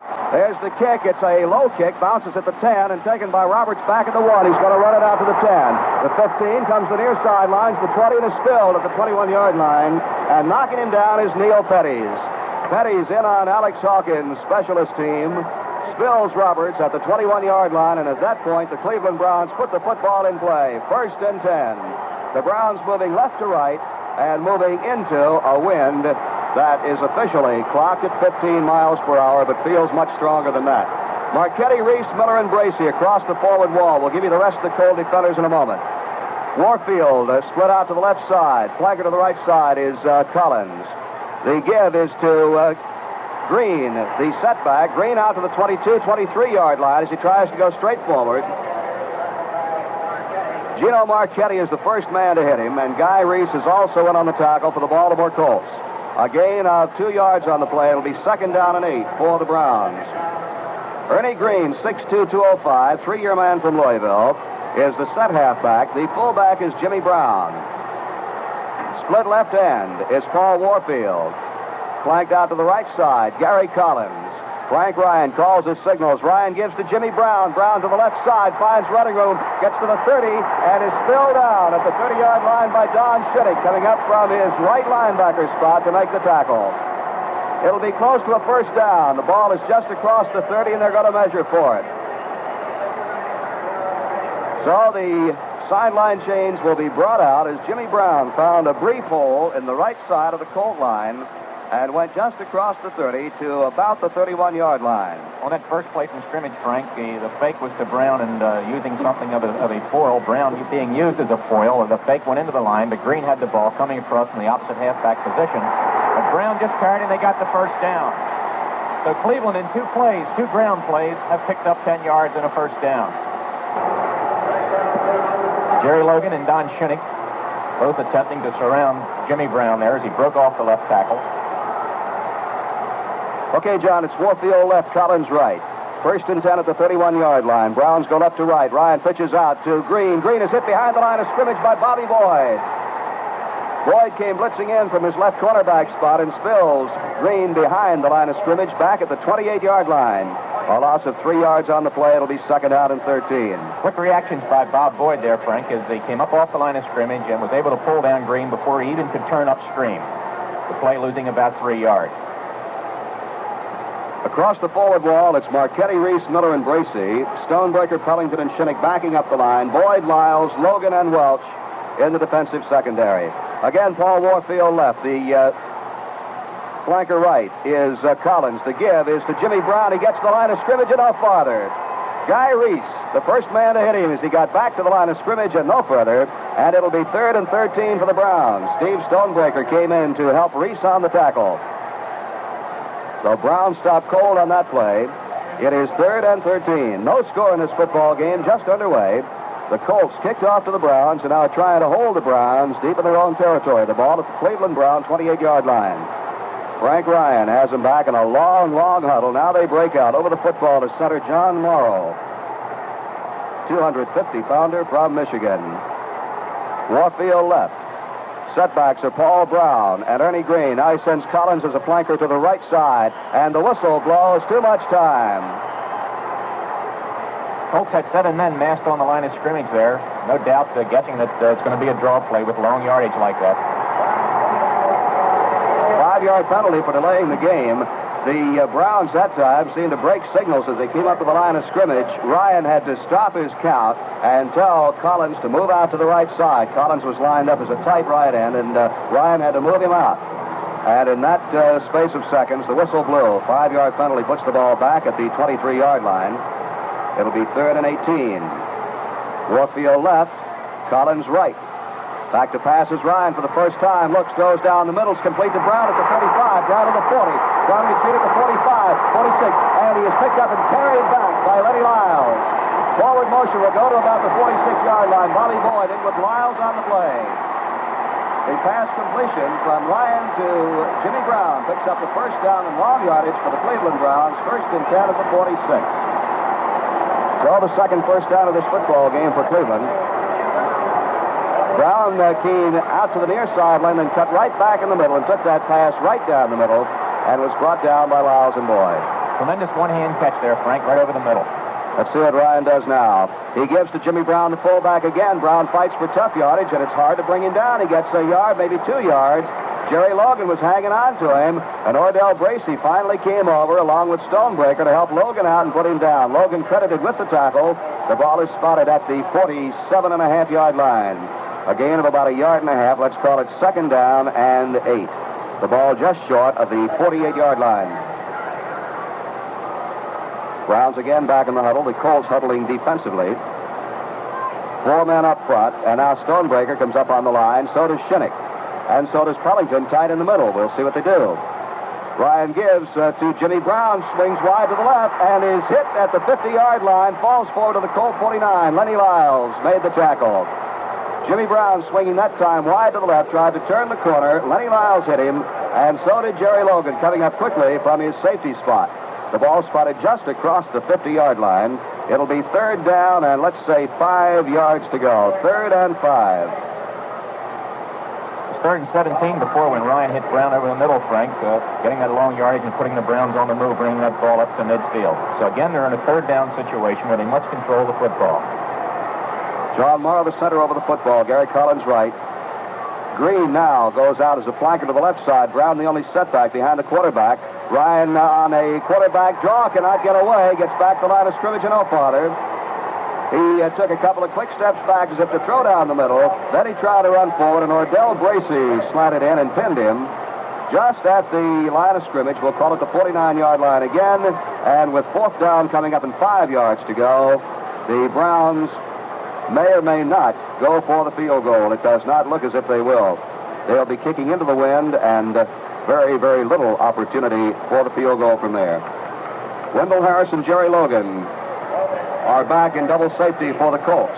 There's the kick. It's a low kick. Bounces at the 10 and taken by Roberts back at the 1. He's going to run it out to the 10. The 15 comes to the near sidelines. The 20 and is spilled at the 21-yard line. And knocking him down is Neil Petty's. Petty's in on Alex Hawkins' specialist team. Spills Roberts at the 21-yard line. And at that point, the Cleveland Browns put the football in play. 1st and 10. The Browns moving left to right and moving into a wind that is officially clocked at 15 miles per hour, but feels much stronger than that. Marchetti, Reese, Miller, and Bracey across the forward wall. We'll give you the rest of the Colt defenders in a moment. Warfield split out to the left side. Flanker to the right side is Collins. The give is to Green. The setback. Green out to the 22, 23-yard line as he tries to go straight forward. Gino Marchetti is the first man to hit him, and Guy Reese is also in on the tackle for the Baltimore Colts. A gain of 2 yards on the play. It'll be 2nd down and 8 for the Browns. Ernie Green, 6'2", 205, 3-year man from Louisville, is the set halfback. The fullback is Jimmy Brown. Split left end is Paul Warfield. Flanked out to the right side, Gary Collins. Frank Ryan calls his signals. Ryan gives to Jimmy Brown. Brown to the left side, finds running room, gets to the 30, and is spilled down at the 30-yard line by Don Shittick, coming up from his right linebacker spot to make the tackle. It'll be close to a 1st down. The ball is just across the 30, and they're going to measure for it. So the sideline chains will be brought out as Jimmy Brown found a brief hole in the right side of the Colt line and went just across the 30 to about the 31-yard line. On that first play from scrimmage, Frank, the fake was to Brown and using something of a foil. Brown being used as a foil. The fake went into the line, but Green had the ball coming across from the opposite halfback position. But Brown just carried and they got the 1st down. So Cleveland in 2 plays, 2 ground plays, have picked up 10 yards and a 1st down. Jerry Logan and Don Shittick both attempting to surround Jimmy Brown there as he broke off the left tackle. Okay, John, it's Warfield left, Collins right. 1st and 10 at the 31-yard line. Browns go left to right. Ryan pitches out to Green. Green is hit behind the line of scrimmage by Bobby Boyd. Boyd came blitzing in from his left cornerback spot and spills Green behind the line of scrimmage back at the 28-yard line. A loss of 3 yards on the play. It'll be 2nd down and 13. Quick reactions by Bob Boyd there, Frank, as they came up off the line of scrimmage and was able to pull down Green before he even could turn upstream. The play losing about 3 yards. Across the forward wall, it's Marchetti, Reese, Miller, and Bracey. Stonebreaker, Pellington, and Shittick backing up the line. Boyd, Lyles, Logan, and Welch in the defensive secondary. Again, Paul Warfield left. The flanker right is Collins. The give is to Jimmy Brown. He gets the line of scrimmage and no farther. Guy Reese, the first man to hit him as he got back to the line of scrimmage and no further. And it'll be 3rd and 13 for the Browns. Steve Stonebreaker came in to help Reese on the tackle. So Brown stopped cold on that play. It is 3rd and 13. No score in this football game, just underway. The Colts kicked off to the Browns and now are trying to hold the Browns deep in their own territory. The ball at the Cleveland Brown 28-yard line. Frank Ryan has them back in a long, long huddle. Now they break out over the football to center John Morrow, 250-pounder from Michigan. Warfield left. Setbacks are Paul Brown and Ernie Green. Now he sends Collins as a flanker to the right side, and the whistle blows. Too much time. Colts had 7 men massed on the line of scrimmage there. No doubt guessing that it's going to be a draw play with long yardage like that. 5-yard penalty for delaying the game. The Browns that time seemed to break signals as they came up to the line of scrimmage. Ryan had to stop his count and tell Collins to move out to the right side. Collins was lined up as a tight right end, and Ryan had to move him out. And in that space of seconds, the whistle blew. 5-yard penalty puts the ball back at the 23-yard line. It'll be 3rd and 18. Warfield left, Collins right. Back to pass is Ryan for the first time. Looks, throws down the middle. It's complete to Brown at the 35, down to the 40. Brown retreat at the 45, 46, and he is picked up and carried back by Lenny Lyles. Forward motion will go to about the 46-yard line. Bobby Boyd in with Lyles on the play. A pass completion from Ryan to Jimmy Brown picks up the 1st down and long yardage for the Cleveland Browns. 1st and 10 at the 46. So the second 1st down of this football game for Cleveland. Brown came out to the near sideline and cut right back in the middle and took that pass right down the middle and was brought down by Lyles and Boyd. Tremendous one-hand catch there, Frank, right over the middle. Let's see what Ryan does now. He gives to Jimmy Brown, the fullback again. Brown fights for tough yardage, and it's hard to bring him down. He gets a yard, maybe 2 yards. Jerry Logan was hanging on to him, and Ordell Bracey finally came over along with Stonebreaker to help Logan out and put him down. Logan credited with the tackle. The ball is spotted at the 47.5-yard line. A gain of about 1.5 yards. Let's call it 2nd down and 8. The ball just short of the 48-yard line. Browns again back in the huddle. The Colts huddling defensively. 4 men up front, and now Stonebreaker comes up on the line. So does Shinnick. And so does Pellington tight in the middle. We'll see what they do. Ryan gives to Jimmy Brown, swings wide to the left, and is hit at the 50-yard line. Falls forward to the Colt 49. Lenny Lyles made the tackle. Jimmy Brown swinging that time wide to the left, tried to turn the corner. Lenny Lyles hit him, and so did Jerry Logan, coming up quickly from his safety spot. The ball spotted just across the 50-yard line. It'll be 3rd down and let's say 5 yards to go. 3rd and 5. It's 3rd and 17 before when Ryan hit Brown over the middle, Frank, getting that long yardage and putting the Browns on the move, bringing that ball up to midfield. So again, they're in a 3rd down situation where they must control the football. John Morrow, the center, over the football. Gary Collins right. Green now goes out as a flanker to the left side. Brown the only setback behind the quarterback. Ryan on a quarterback draw, cannot get away, gets back to the line of scrimmage and no farther. He took a couple of quick steps back as if to throw down the middle. Then he tried to run forward, and Ordell Bracey slanted in and pinned him just at the line of scrimmage. We'll call it the 49-yard line again. And with 4th down coming up and 5 yards to go, the Browns may or may not go for the field goal. It does not look as if they will. They'll be kicking into the wind, and very, very little opportunity for the field goal from there. Wendell Harris and Jerry Logan are back in double safety for the Colts.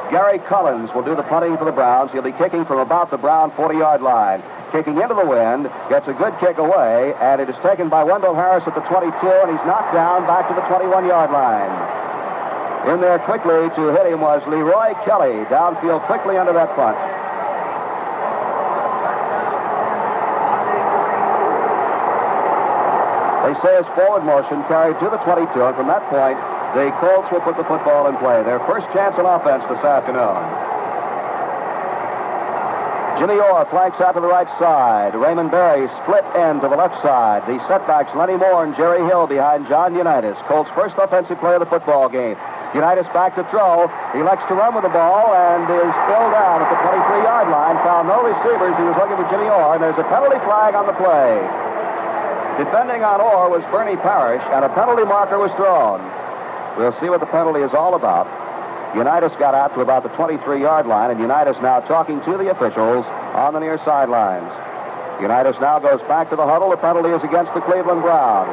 Gary Collins will do the punting for the Browns. He'll be kicking from about the Brown 40-yard line. Kicking into the wind, gets a good kick away, and it is taken by Wendell Harris at the 22, and he's knocked down back to the 21-yard line. In there quickly to hit him was Leroy Kelly, downfield quickly under that punt. They say it's forward motion carried to the 22, and from that point, the Colts will put the football in play. Their first chance on offense this afternoon. Jimmy Orr flanks out to the right side. Raymond Berry split end to the left side. The setbacks, Lenny Moore and Jerry Hill behind John Unitas. Colts' first offensive play of the football game. Unitas back to throw. He elects to run with the ball and is spilled down at the 23-yard line. Found no receivers. He was looking for Jimmy Orr, and there's a penalty flag on the play. Defending on Orr was Bernie Parrish, and a penalty marker was thrown. We'll see what the penalty is all about. Unitas got out to about the 23-yard line, and Unitas now talking to the officials on the near sidelines. Unitas now goes back to the huddle. The penalty is against the Cleveland Browns.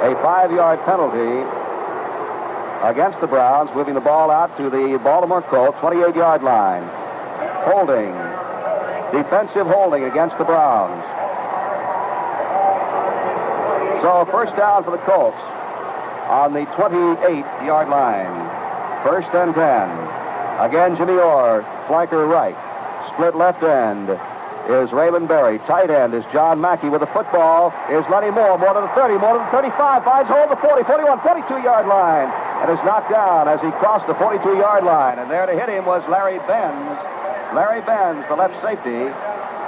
A 5-yard penalty against the Browns, moving the ball out to the Baltimore Colts 28-yard line. Holding. Defensive holding against the Browns. So first down for the Colts on the 28-yard line. 1st and 10. Again, Jimmy Orr, flanker right. Split left end is Raymond Berry. Tight end is John Mackey. With the football is Lenny Moore. More to the 30, more to the 35. Finds hold the 40, 41, 42-yard line. And is knocked down as he crossed the 42-yard line. And there to hit him was Larry Benz. Larry Benz, the left safety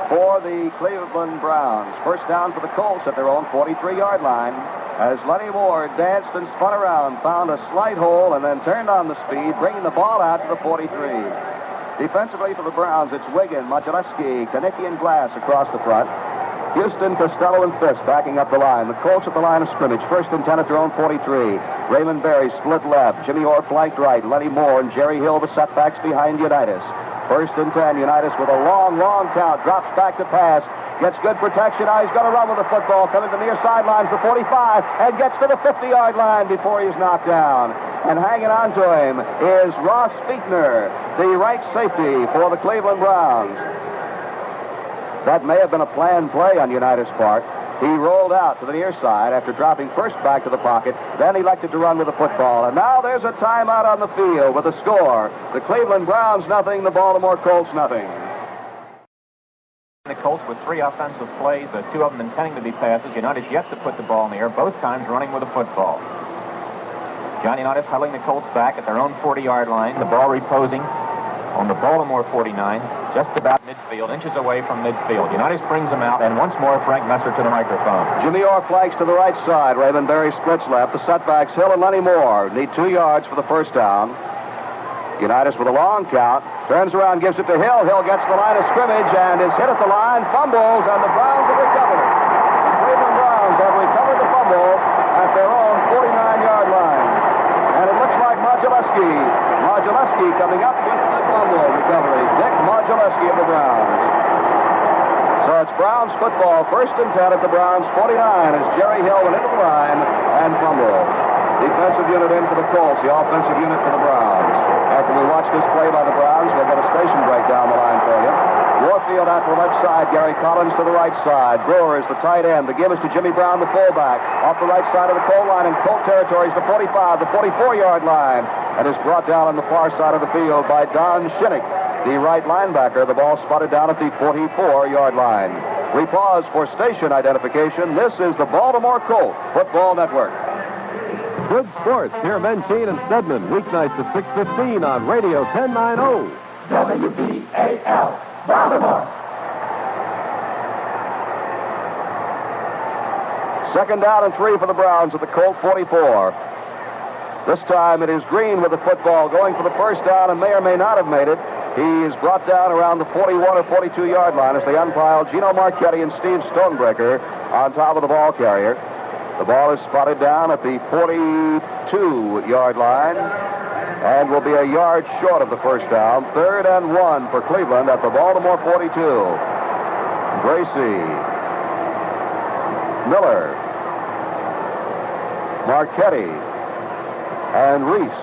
for the Cleveland Browns. First down for the Colts at their own 43-yard line. As Lenny Moore danced and spun around, found a slight hole, and then turned on the speed, bringing the ball out to the 43. Defensively for the Browns, it's Wiggin, Mochaleski, Kanicki, and Glass across the front. Houston, Costello, and Fisk backing up the line. The Colts at the line of scrimmage. 1st and 10 at their own 43. Raymond Berry split left. Jimmy Orr flanked right. Lenny Moore and Jerry Hill the setbacks behind Unitas. 1st and 10. Unitas with a long, long count. Drops back to pass. Gets good protection. Now he's going to run with the football. Coming to the near sidelines, the 45, and gets to the 50-yard line before he's knocked down. And hanging on to him is Ross Fiechner, the right safety for the Cleveland Browns. That may have been a planned play on Unitas' part. He rolled out to the near side after dropping first back to the pocket, then elected to run with the football. And now there's a timeout on the field with a score. The Cleveland Browns nothing, the Baltimore Colts nothing. The Colts with 3 offensive plays, 2 of them intending to be passes. United's yet to put the ball in the air, both times running with the football. Johnny Unitas huddling the Colts back at their own 40-yard line. The ball reposing on the Baltimore 49, just about midfield, inches away from midfield. Unitas brings them out, and once more Frank Messer to the microphone. Jimmy Orr flanks to the right side. Raymond Berry splits left. The setbacks, Hill and Lenny Moore need 2 yards for the first down. Unitas with a long count. Turns around, gives it to Hill. Hill gets the line of scrimmage and is hit at the line, fumbles, and the Browns have recovered it. The Cleveland Browns have recovered the fumble at their own 49-yard line. And it looks like Modulewski coming up with the fumble recovery. Dick Modulewski of the Browns. So it's Browns football, 1st and 10 at the Browns 49 as Jerry Hill went into the line and fumbled. Defensive unit in for the Colts, the offensive unit for the Browns. After we watch this play by the Browns, we'll get a station break down the line for you. Warfield out to the left side, Gary Collins to the right side. Brewer is the tight end. The give is to Jimmy Brown, the fullback. Off the right side of the Colt line in Colt territory is the 45, the 44-yard line. And is brought down on the far side of the field by Don Shinnick, the right linebacker. The ball spotted down at the 44-yard line. We pause for station identification. This is the Baltimore Colts Football Network. Good sports. Here Menchine and Stedman, weeknights at 6:15 on Radio 1090. WBAL, Baltimore. 2nd down and 3 for the Browns at the Colt 44. This time it is Green with the football going for the first down and may or may not have made it. He is brought down around the 41 or 42-yard line as they unpile Gino Marchetti and Steve Stonebreaker on top of the ball carrier. The ball is spotted down at the 42-yard line and will be a yard short of the first down. 3rd and 1 for Cleveland at the Baltimore 42. Gracie, Miller, Marchetti, and Reese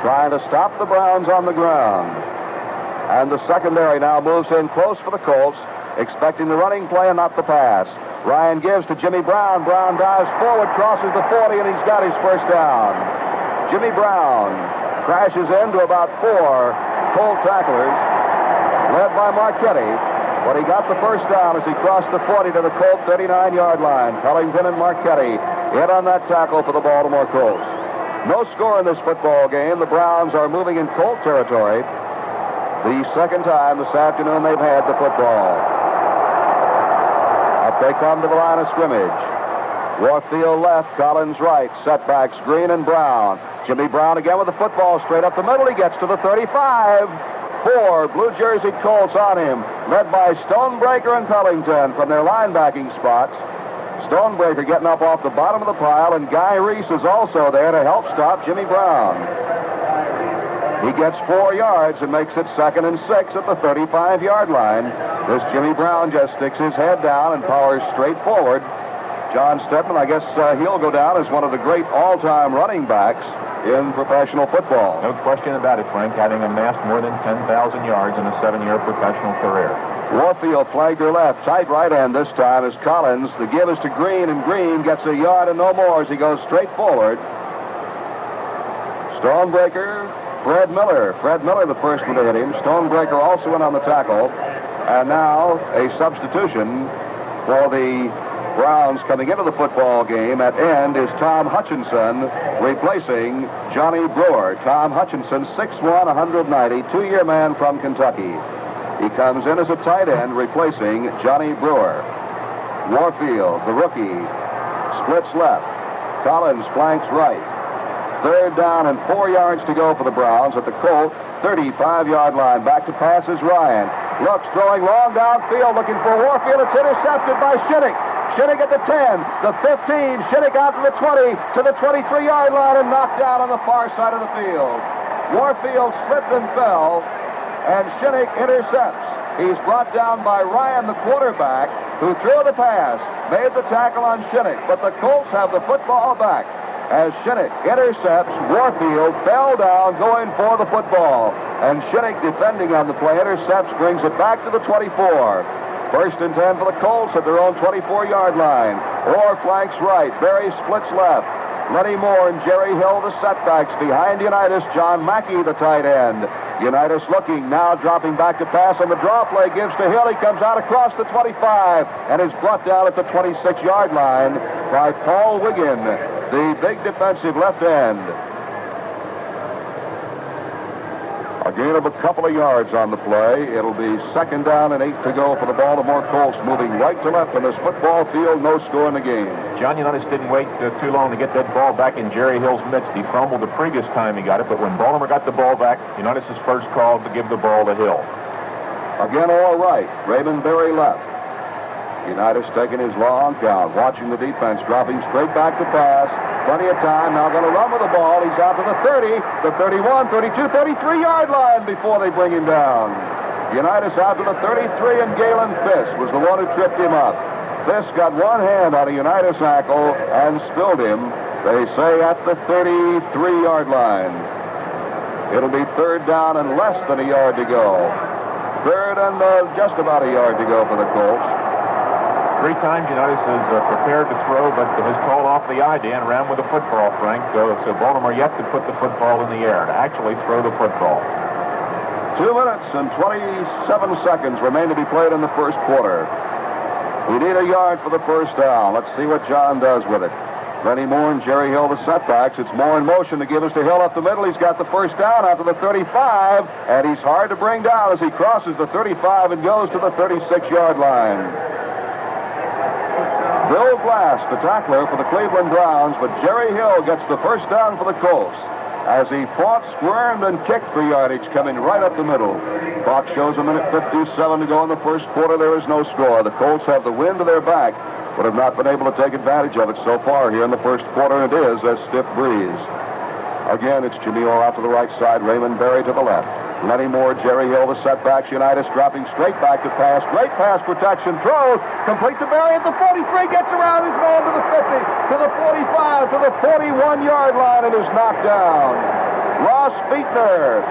trying to stop the Browns on the ground. And the secondary now moves in close for the Colts, expecting the running play and not the pass. Ryan gives to Jimmy Brown. Brown dives forward, crosses the 40, and he's got his first down. Jimmy Brown crashes into about 4 Colt tacklers, led by Marchetti. But he got the first down as he crossed the 40 to the Colt 39-yard line. Pellington and Marchetti in on that tackle for the Baltimore Colts. No score in this football game. The Browns are moving in Colt territory. The second time this afternoon they've had the football. Up they come to the line of scrimmage. Warfield left, Collins right. Setbacks, Green and Brown. Jimmy Brown again with the football straight up the middle. He gets to the 35. 4 blue jersey Colts on him, led by Stonebreaker and Pellington from their linebacking spots. Stonebreaker getting up off the bottom of the pile, and Guy Reese is also there to help stop Jimmy Brown. He gets 4 yards and makes it 2nd and 6 at the 35-yard line. This Jimmy Brown just sticks his head down and powers straight forward. John Stedman, I guess he'll go down as one of the great all-time running backs in professional football. No question about it, Frank, having amassed more than 10,000 yards in a 7-year professional career. Warfield flanked her left, tight right end this time as Collins. The give is to Green, and Green gets a yard and no more as he goes straight forward. Stonebreaker, Fred Miller. Fred Miller, the first one to hit him. Stonebreaker also in on the tackle. And now a substitution for the Browns coming into the football game. At end is Tom Hutchinson replacing Johnny Brewer. Tom Hutchinson, 6'1", 190, 2-year man from Kentucky. He comes in as a tight end replacing Johnny Brewer. Warfield, the rookie, splits left. Collins flanks right. 3rd down and 4 yards to go for the Browns at the Colt 35-yard line. Back to pass is Ryan. Looks, throwing long downfield, looking for Warfield. It's intercepted by Shinnick. Shinnick at the 10, the 15, Shinnick out to the 20, to the 23-yard line, and knocked down on the far side of the field. Warfield slipped and fell, and Shinnick intercepts. He's brought down by Ryan, the quarterback, who threw the pass, made the tackle on Shinnick, but the Colts have the football back. As Shinnick intercepts, Warfield fell down going for the football, and Shinnick, defending on the play, intercepts, brings it back to the 24. 1st and 10 for the Colts at their own 24-yard line. Orr flanks right. Berry splits left. Lenny Moore and Jerry Hill, the setbacks. Behind Unitas, John Mackey, the tight end. Unitas looking, now dropping back to pass, and the draw play gives to Hill. He comes out across the 25 and is brought down at the 26-yard line by Paul Wiggin, the big defensive left end. A gain of a couple of yards on the play. It'll be 2nd down and 8 to go for the Baltimore Colts, moving right to left on this football field. No score in the game. John, Unitas didn't wait too long to get that ball back in Jerry Hill's midst. He fumbled the previous time he got it, but when Baltimore got the ball back, Unitas' first call to give the ball to Hill. Again, all right. Raymond Berry left. Unitas taking his long count, watching the defense, dropping straight back to pass. Plenty of time. Now going to run with the ball. He's out to the 30, the 31, 32, 33-yard line before they bring him down. Unitas out to the 33, and Galen Fisk was the one who tripped him up. Fisk got one hand on a Unitas ankle and spilled him, they say, at the 33-yard line. It'll be 3rd down and less than a yard to go. 3rd and just about a yard to go for the Colts. 3 times Unitas is prepared to throw, but has called off the idea and ran with the football, Frank. So Baltimore yet to put the football in the air, to actually throw the football. 2 minutes and 27 seconds remain to be played in the first quarter. We need a yard for the first down. Let's see what John does with it. Lenny Moore and Jerry Hill, the setbacks. It's Moore in motion to give us to Hill up the middle. He's got the first down out to the 35, and he's hard to bring down as he crosses the 35 and goes to the 36-yard line. Bill Glass, the tackler for the Cleveland Browns, but Jerry Hill gets the first down for the Colts as he fought, squirmed, and kicked for yardage, coming right up the middle. Clock shows a minute 57 to go in the first quarter. There is no score. The Colts have the wind to their back, but have not been able to take advantage of it so far here in the first quarter. It is a stiff breeze. Again, it's Jimmy Orr out to the right side, Raymond Berry to the left. Lenny Moore, Jerry Hill, the setbacks. Unitas dropping straight back to pass. Great pass protection. Throws. Complete to Berry at the 43. Gets around his man to the 50, to the 45, to the 41-yard line, and is knocked down. Ross Fietner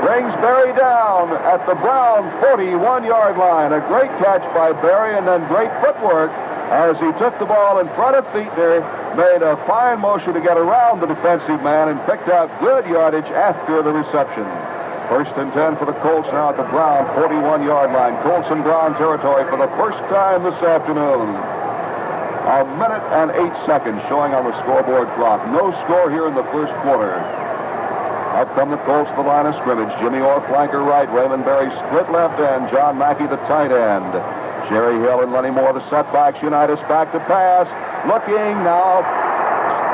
brings Berry down at the Brown 41-yard line. A great catch by Berry, and then great footwork as he took the ball in front of Fietner, made a fine motion to get around the defensive man, and picked out good yardage after the reception. 1st and 10 for the Colts now at the Brown 41-yard line. Colts in Brown territory for the first time this afternoon. A minute and 8 seconds showing on the scoreboard clock. No score here in the first quarter. Up come the Colts to the line of scrimmage. Jimmy Orr, flanker right. Raymond Berry, split left end. John Mackey, the tight end. Jerry Hill and Lenny Moore, the setbacks. Unitas back to pass. Looking now.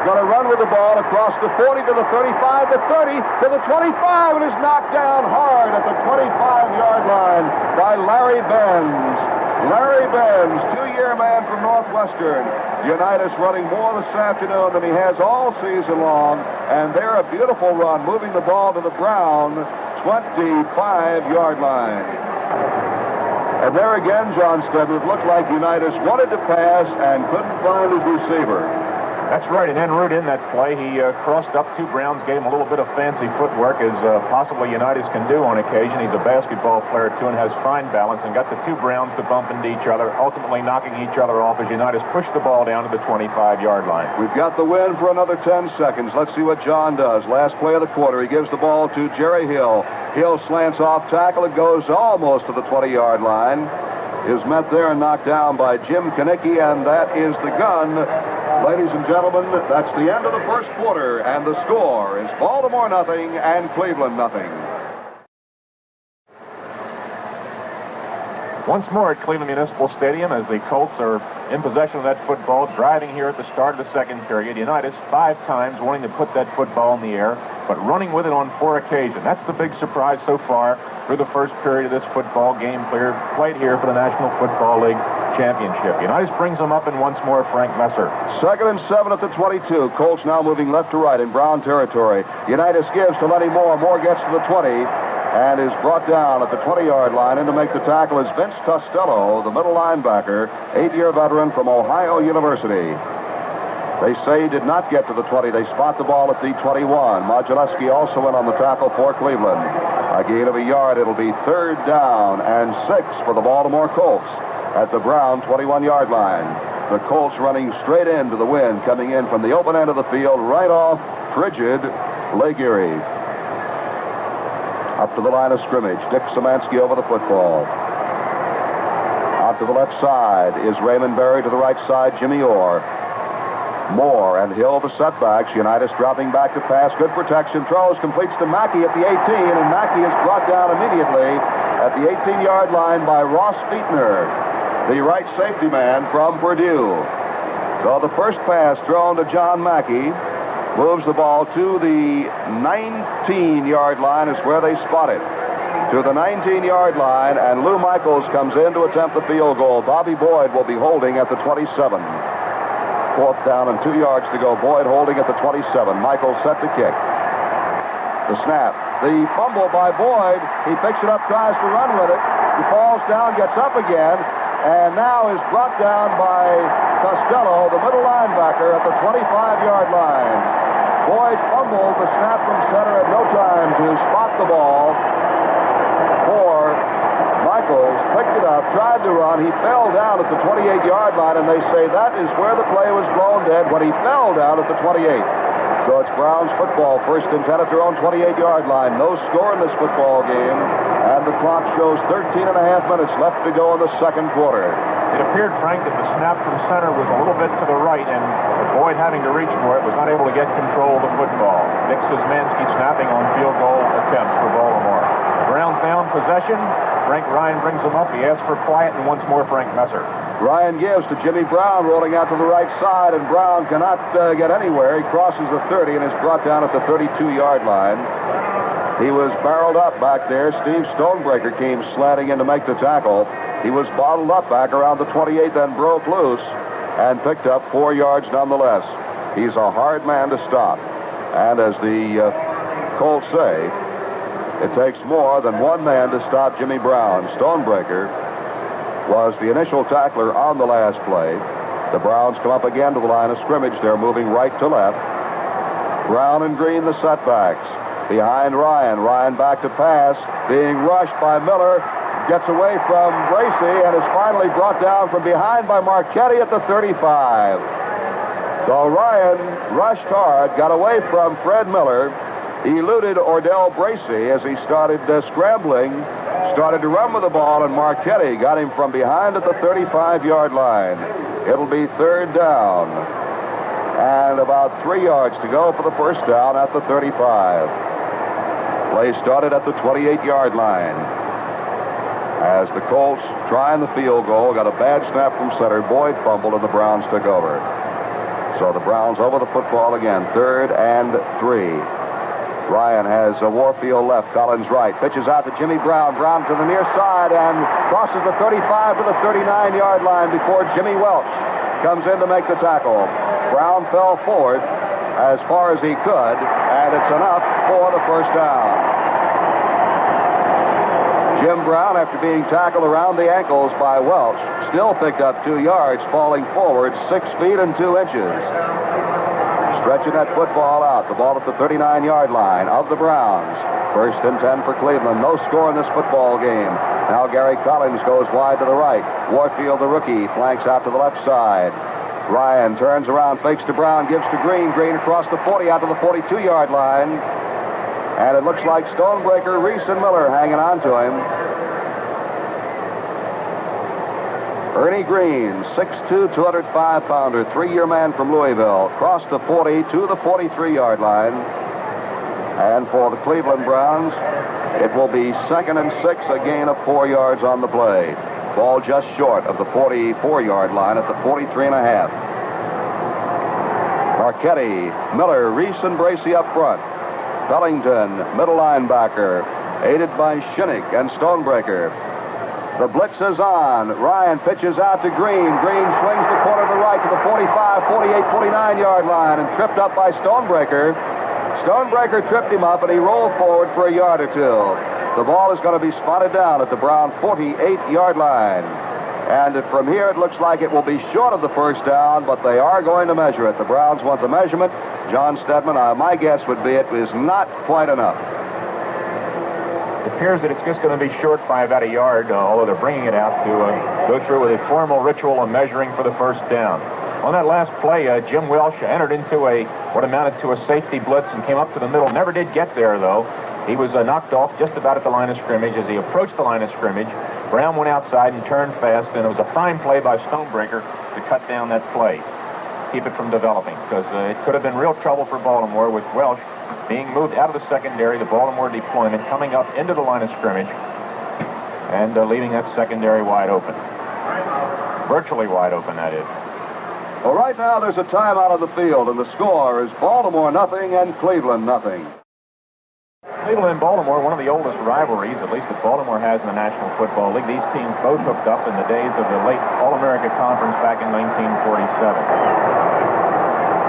Going to run with the ball across the 40 to the 35, the 30 to the 25, and is knocked down hard at the 25-yard line by Larry Benz. Larry Benz, 2-year man from Northwestern. Unitas running more this afternoon than he has all season long, and they're a beautiful run, moving the ball to the Brown 25-yard line. And there again, John Stedman, it looked like Unitas wanted to pass and couldn't find his receiver. That's right, and en route in that play, he crossed up 2 Browns, gave him a little bit of fancy footwork, as possibly Unitas can do on occasion. He's a basketball player, too, and has fine balance, and got the 2 Browns to bump into each other, ultimately knocking each other off as Unitas pushed the ball down to the 25-yard line. We've got the win for another 10 seconds. Let's see what John does. Last play of the quarter, he gives the ball to Jerry Hill. Hill slants off tackle. It goes almost to the 20-yard line. Is met there and knocked down by Jim Kanicki, and that is the gun. Ladies and gentlemen, that's the end of the first quarter, and the score is Baltimore nothing and Cleveland nothing. Once more at Cleveland Municipal Stadium as the Colts are in possession of that football, driving here at the start of the second period. Unitas 5 times wanting to put that football in the air, but running with it on 4 occasions. That's the big surprise so far through the first period of this football game played here for the National Football League Championship. Unitas brings them up, and once more Frank Messer. 2nd and 7 at the 22. Colts now moving left to right in Brown territory. Unitas gives to Lenny Moore. Moore gets to the 20 and is brought down at the 20-yard line. In to make the tackle is Vince Costello, the middle linebacker, 8-year veteran from Ohio University. They say he did not get to the 20. They spot the ball at the 21. Modulewski also in on the tackle for Cleveland. A gain of a yard. It'll be 3rd down and 6 for the Baltimore Colts at the Brown 21-yard line. The Colts running straight into the wind, coming in from the open end of the field, right off frigid Lake Erie. Up to the line of scrimmage. Dick Szymanski over the football. Out to the left side is Raymond Berry. To the right side, Jimmy Orr. Moore and Hill the setbacks. Unitas dropping back to pass. Good protection. Throws. Completes to Mackey at the 18. And Mackey is brought down immediately at the 18-yard line by Ross Fietner, the right safety man from Purdue. So the first pass thrown to John Mackey moves the ball to the 19-yard line is where they spot it. To the 19-yard line, and Lou Michaels comes in to attempt the field goal. Bobby Boyd will be holding at the 27. Fourth down and 2 yards to go. Boyd holding at the 27. Michaels set to kick. The snap. The fumble by Boyd. He picks it up, tries to run with it. He falls down, gets up again, and now is brought down by Costello, the middle linebacker, at the 25-yard line. Boyd fumbled the snap from center at no time to spot the ball. Michaels picked it up, tried to run. He fell down at the 28-yard line, and they say that is where the play was blown dead, when he fell down at the 28. So it's Browns football, first and 10 at their own 28-yard line. No score in this football game, and the clock shows 13 and a half minutes left to go in the second quarter. It appeared, Frank, that the snap from center was a little bit to the right, and Boyd, having to reach for it, was not able to get control of the football. Nick Szymanski snapping on field goal attempts for Baltimore. Browns down possession. Frank Ryan brings him up. He asks for quiet, and once more Frank Messer. Ryan gives to Jimmy Brown, rolling out to the right side, and Brown cannot get anywhere. He crosses the 30 and is brought down at the 32-yard line. He was barreled up back there. Steve Stonebreaker came slanting in to make the tackle. He was bottled up back around the 28, then broke loose and picked up 4 yards nonetheless. He's a hard man to stop. And as the Colts say, it takes more than one man to stop Jimmy Brown. Stonebreaker was the initial tackler on the last play. The Browns come up again to the line of scrimmage. They're moving right to left. Brown and Green the setbacks. Behind Ryan. Ryan back to pass. Being rushed by Miller. Gets away from Bracey and is finally brought down from behind by Marchetti at the 35. So Ryan rushed hard, got away from Fred Miller, eluded Ordell Bracey as he started scrambling, started to run with the ball, and Marchetti got him from behind at the 35-yard line. It'll be third down. And about 3 yards to go for the first down at the 35. Play started at the 28-yard line. As the Colts trying the field goal, got a bad snap from center. Boyd fumbled, and the Browns took over. So the Browns over the football again. 3rd and 3. Ryan has Warfield left, Collins right. Pitches out to Jimmy Brown. Brown to the near side and crosses the 35 to the 39-yard line before Jimmy Welch comes in to make the tackle. Brown fell forward as far as he could, and it's enough for the first down. Jim Brown, after being tackled around the ankles by Welch, still picked up 2 yards, falling forward 6 feet and 2 inches. Stretching that football out. The ball at the 39-yard line of the Browns. 1st and 10 for Cleveland. No score in this football game. Now Gary Collins goes wide to the right. Warfield, the rookie, flanks out to the left side. Ryan turns around, fakes to Brown, gives to Green. Green across the 40 out to the 42-yard line. And it looks like Stonebreaker, Reese, and Miller hanging on to him. Ernie Green, 6'2", 205-pounder, 3-year man from Louisville, crossed the 40 to the 43-yard line. And for the Cleveland Browns, it will be 2nd and 6, a gain of 4 yards on the play. Ball just short of the 44-yard line at the 43.5. Marchetti, Miller, Reese, and Bracey up front. Bellington, middle linebacker, aided by Shinnick and Stonebreaker. The blitz is on. Ryan pitches out to Green. Green swings the corner to the right to the 45, 48, 49-yard line and tripped up by Stonebreaker. Stonebreaker tripped him up, and he rolled forward for a yard or two. The ball is going to be spotted down at the Brown 48-yard line. And from here, it looks like it will be short of the first down, but they are going to measure it. The Browns want the measurement. John Stedman, my guess would be it is not quite enough. It appears that it's just going to be short by about a yard, although they're bringing it out to go through with a formal ritual of measuring for the first down. On that last play, Jim Welch entered into what amounted to a safety blitz and came up to the middle. Never did get there, though. He was knocked off just about at the line of scrimmage. As he approached the line of scrimmage, Brown went outside and turned fast, and it was a fine play by Stonebreaker to cut down that play, keep it from developing, because it could have been real trouble for Baltimore with Welsh being moved out of the secondary, the Baltimore deployment, coming up into the line of scrimmage, and leaving that secondary wide open. Virtually wide open, that is. Well, right now there's a timeout on the field, and the score is Baltimore nothing and Cleveland nothing. Cleveland and Baltimore, one of the oldest rivalries, at least that Baltimore has in the National Football League. These teams both hooked up in the days of the late All-America Conference back in 1947.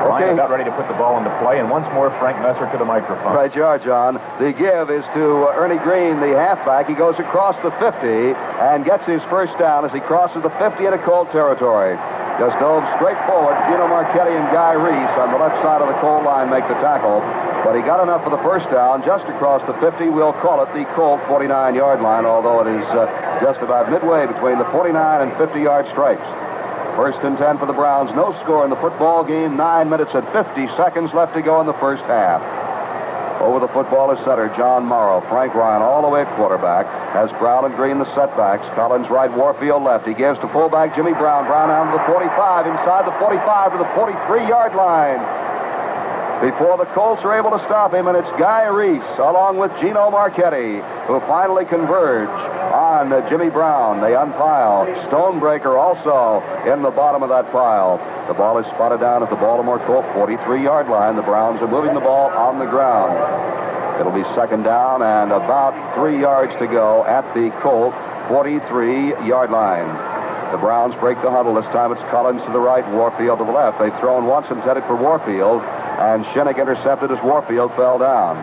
Okay. Ryan about ready to put the ball into play, and once more Frank Messer to the microphone. Right you are, John. The give is to Ernie Green, the halfback. He goes across the 50 and gets his first down as he crosses the 50 into Colt territory. Just dove straight forward. Gino Marchetti and Guy Reese on the left side of the Colt line make the tackle. But he got enough for the first down just across the 50. We'll call it the Colt 49-yard line, although it is just about midway between the 49 and 50-yard stripes. First and 10 for the Browns. No score in the football game. 9 minutes and 50 seconds left to go in the first half. Over the football is center John Morrow. Frank Ryan all the way at quarterback. Has Brown and Green the setbacks. Collins right, Warfield left. He gives to fullback Jimmy Brown. Brown down to the 45. Inside the 45 to the 43-yard line. Before the Colts are able to stop him, and it's Guy Reese along with Gino Marchetti who finally converge on Jimmy Brown. They unpile. Stonebreaker also in the bottom of that pile. The ball is spotted down at the Baltimore Colt 43-yard line. The Browns are moving the ball on the ground. It'll be second down and about 3 yards to go at the Colt 43-yard line. The Browns break the huddle. This time it's Collins to the right, Warfield to the left. They've thrown once and headed for Warfield, and Shinnick intercepted as Warfield fell down.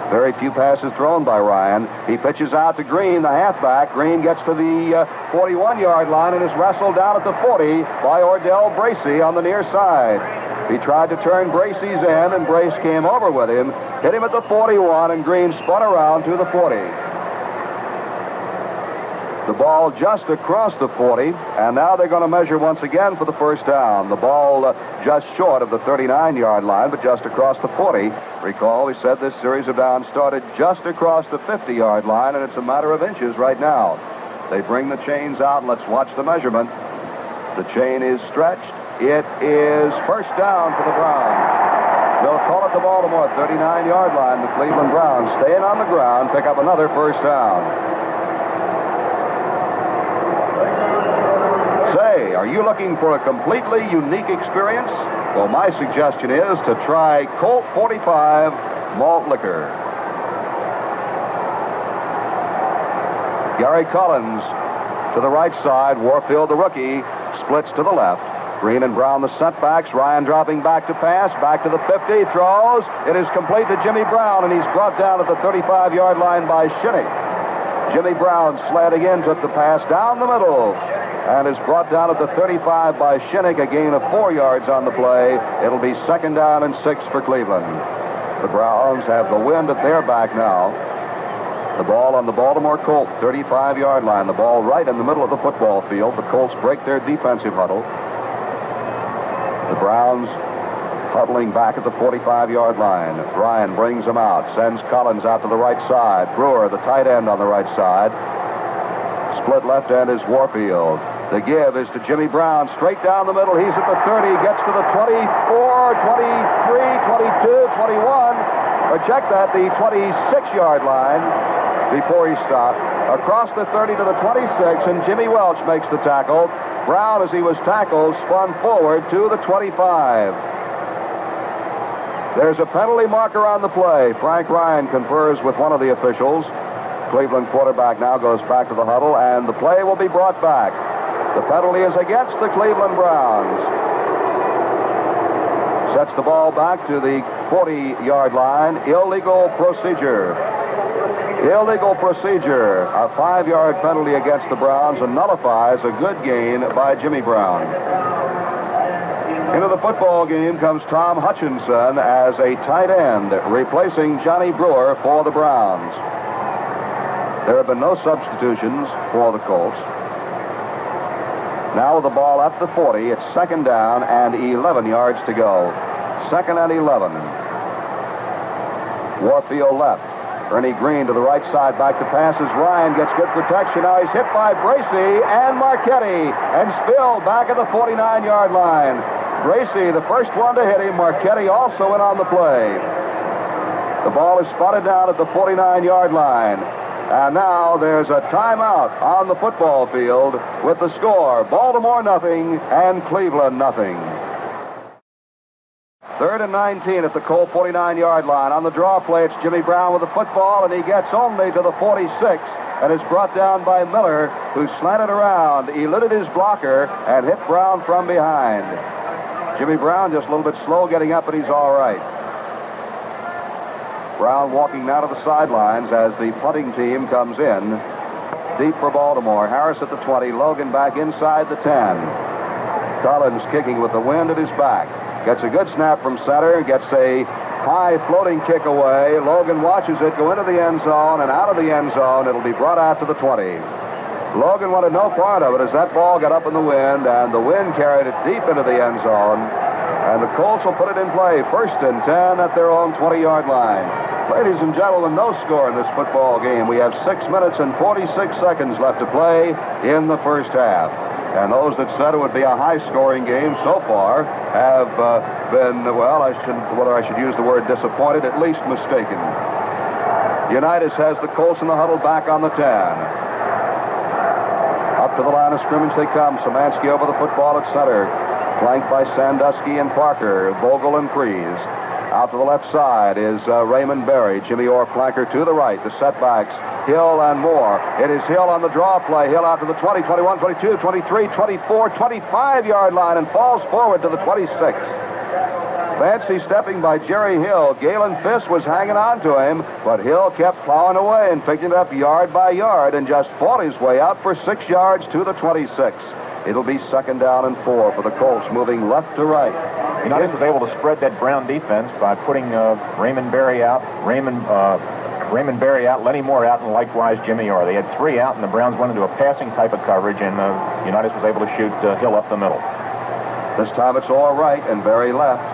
Very few passes thrown by Ryan. He pitches out to Green, the halfback. Green gets to the 41-yard line and is wrestled down at the 40 by Ordell Bracey on the near side. He tried to turn Bracey's end, and Brace came over with him, hit him at the 41, and Green spun around to the 40. The ball just across the 40, and now they're going to measure once again for the first down. The ball just short of the 39-yard line, but just across the 40. Recall, we said this series of downs started just across the 50-yard line, and it's a matter of inches right now. They bring the chains out, and let's watch the measurement. The chain is stretched. It is first down for the Browns. They'll call it the Baltimore 39-yard line. The Cleveland Browns staying on the ground, pick up another first down. Say, are you looking for a completely unique experience? Well, my suggestion is to try Colt 45 malt liquor. Gary Collins to the right side. Warfield, the rookie, splits to the left. Green and Brown, the setbacks. Ryan dropping back to pass. Back to the 50. Throws. It is complete to Jimmy Brown, and he's brought down at the 35-yard line by Shinnick. Jimmy Brown slanting in, took the pass down the middle, and is brought down at the 35 by Shinnick, a gain of 4 yards on the play. It'll be second down and 6 for Cleveland. The Browns have the wind at their back now. The ball on the Baltimore Colt 35-yard line. The ball right in the middle of the football field. The Colts break their defensive huddle. The Browns huddling back at the 45-yard line. Ryan brings them out, sends Collins out to the right side. Brewer, the tight end, on the right side. Split left end is Warfield. The give is to Jimmy Brown, straight down the middle. He's at the 30, gets to the 24, 23, 22, 21. Or check that, the 26-yard line before he stopped. Across the 30 to the 26, and Jimmy Welch makes the tackle. Brown, as he was tackled, spun forward to the 25. There's a penalty marker on the play. Frank Ryan confers with one of the officials. Cleveland quarterback now goes back to the huddle, and the play will be brought back. The penalty is against the Cleveland Browns. Sets the ball back to the 40-yard line. Illegal procedure. Illegal procedure. A 5-yard penalty against the Browns and nullifies a good gain by Jimmy Brown. Into the football game comes Tom Hutchinson as a tight end, replacing Johnny Brewer for the Browns. There have been no substitutions for the Colts. Now with the ball at the 40, it's second down and 11 yards to go. Second and 11. Warfield left. Ernie Green to the right side, back to passes. Ryan gets good protection. Now he's hit by Bracey and Marchetti and spilled back at the 49-yard line. Bracey, the first one to hit him. Marchetti also in on the play. The ball is spotted down at the 49-yard line. And now there's a timeout on the football field with the score, Baltimore nothing and Cleveland nothing. 3rd and 19 at the Colt 49-yard line. On the draw play, it's Jimmy Brown with the football, and he gets only to the 46 and is brought down by Miller, who slanted around, eluded his blocker, and hit Brown from behind. Jimmy Brown just a little bit slow getting up, but he's all right. Brown walking now to the sidelines as the punting team comes in. Deep for Baltimore. Harris at the 20. Logan back inside the 10. Collins kicking with the wind at his back. Gets a good snap from center. Gets a high floating kick away. Logan watches it go into the end zone, and out of the end zone, it'll be brought out to the 20. Logan wanted no part of it as that ball got up in the wind, and the wind carried it deep into the end zone. And the Colts will put it in play. 1st and 10 at their own 20-yard line. Ladies and gentlemen, no score in this football game. We have 6 minutes and 46 seconds left to play in the first half. And those that said it would be a high-scoring game so far have been, well, whether I should use the word disappointed, at least mistaken. Unitas has the Colts in the huddle back on the 10. Up to the line of scrimmage they come. Szymanski over the football at center. Flanked by Sandusky and Parker, Vogel and Freeze. Out to the left side is Raymond Berry. Jimmy Orr flanker to the right. The setbacks, Hill and Moore. It is Hill on the draw play. Hill out to the 20, 21, 22, 23, 24, 25-yard line and falls forward to the 26. Fancy stepping by Jerry Hill. Galen Fisk was hanging on to him, but Hill kept plowing away and picked it up yard by yard and just fought his way out for 6 yards to the 26. It'll be 2nd down and 4 for the Colts, moving left to right. Unitas was able to spread that Brown defense by putting Raymond Berry out, Lenny Moore out, and likewise Jimmy Orr. They had 3 out, and the Browns went into a passing type of coverage, and Unitas was able to shoot Hill up the middle. This time it's all right, and Berry left.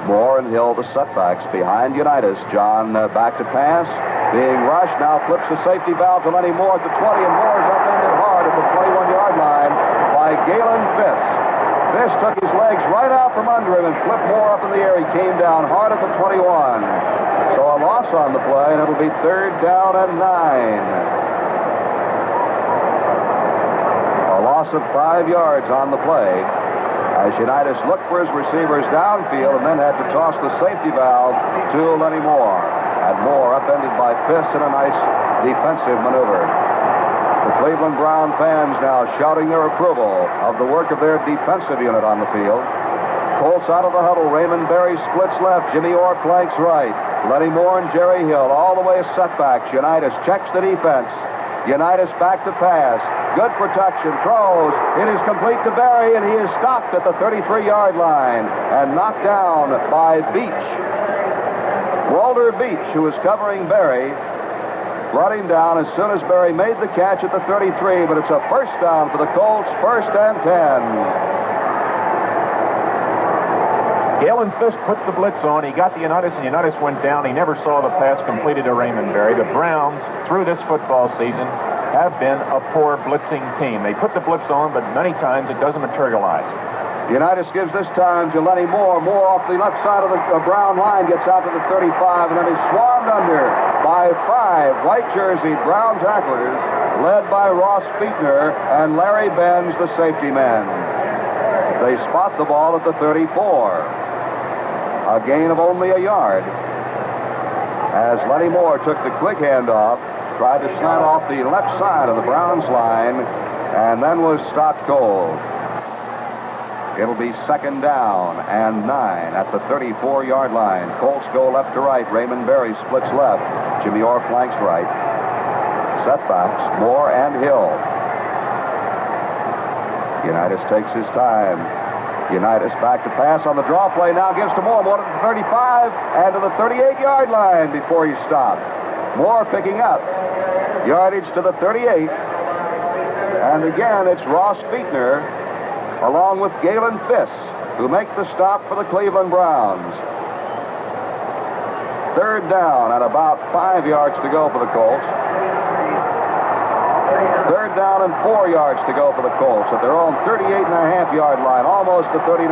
Moore and Hill, the setbacks behind Unitas. John back to pass, being rushed, now flips the safety valve to Lenny Moore at the 20, and Moore's upended hard at the 21-yard line by Galen Fisk. Fisk took his legs right out from under him and flipped Moore up in the air. He came down hard at the 21. So a loss on the play, and it'll be 3rd down and 9. A loss of 5 yards on the play as Unitas looked for his receivers downfield and then had to toss the safety valve to Lenny Moore. And Moore upended by Fisk in a nice defensive maneuver. The Cleveland Brown fans now shouting their approval of the work of their defensive unit on the field. Colts out of the huddle. Raymond Berry splits left. Jimmy Orr flanks right. Lenny Moore and Jerry Hill all the way setbacks. Unitas checks the defense. Unitas back to pass. Good protection. Throws. It is complete to Berry, and he is stopped at the 33-yard line and knocked down by Beach. Walter Beach, who was covering Berry, brought him down as soon as Berry made the catch at the 33, but it's a 1st down for the Colts, 1st and 10. Galen Fisk put the blitz on. He got the Unitas, and Unitas went down. He never saw the pass completed to Raymond Berry. The Browns, through this football season, have been a poor blitzing team. They put the blitz on, but many times it doesn't materialize. Unitas gives this time to Lenny Moore. Moore off the left side of the Brown line, gets out to the 35, and then he's swarmed under by 5 white-jerseyed Brown tacklers, led by Ross Fietner and Larry Benz, the safety man. They spot the ball at the 34. A gain of only a yard. As Lenny Moore took the quick handoff, tried to slant off the left side of the Browns line, and then was stopped cold. It'll be 2nd down and 9 at the 34-yard line. Colts go left to right. Raymond Berry splits left. Jimmy Orr flanks right. Setbacks, Moore and Hill. Unitas takes his time. Unitas back to pass on the draw play. Now gives to Moore. Moore to the 35 and to the 38-yard line before he stopped. Moore picking up. Yardage to the 38. And again, it's Ross Fietner along with Galen Fisk, who make the stop for the Cleveland Browns. Third down and about 5 yards to go for the Colts. Third down and 4 yards to go for the Colts at their own 38.5-yard line, almost the 39.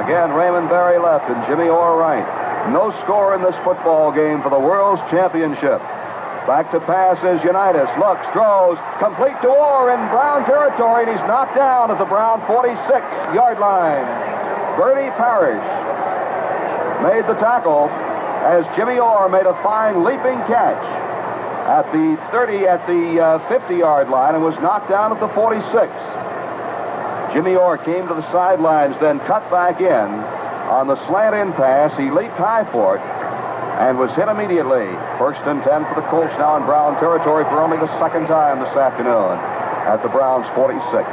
Again, Raymond Berry left and Jimmy Orr right. No score in this football game for the World's Championship. Back to pass is Unitas. Looks, throws, complete to Orr in Brown territory, and he's knocked down at the Brown 46-yard line. Bertie Parrish made the tackle as Jimmy Orr made a fine leaping catch at the 50-yard line and was knocked down at the 46. Jimmy Orr came to the sidelines, then cut back in on the slant-in pass. He leaped high for it and was hit immediately. First and 10 for the Colts now in Brown territory for only the second time this afternoon at the Browns 46.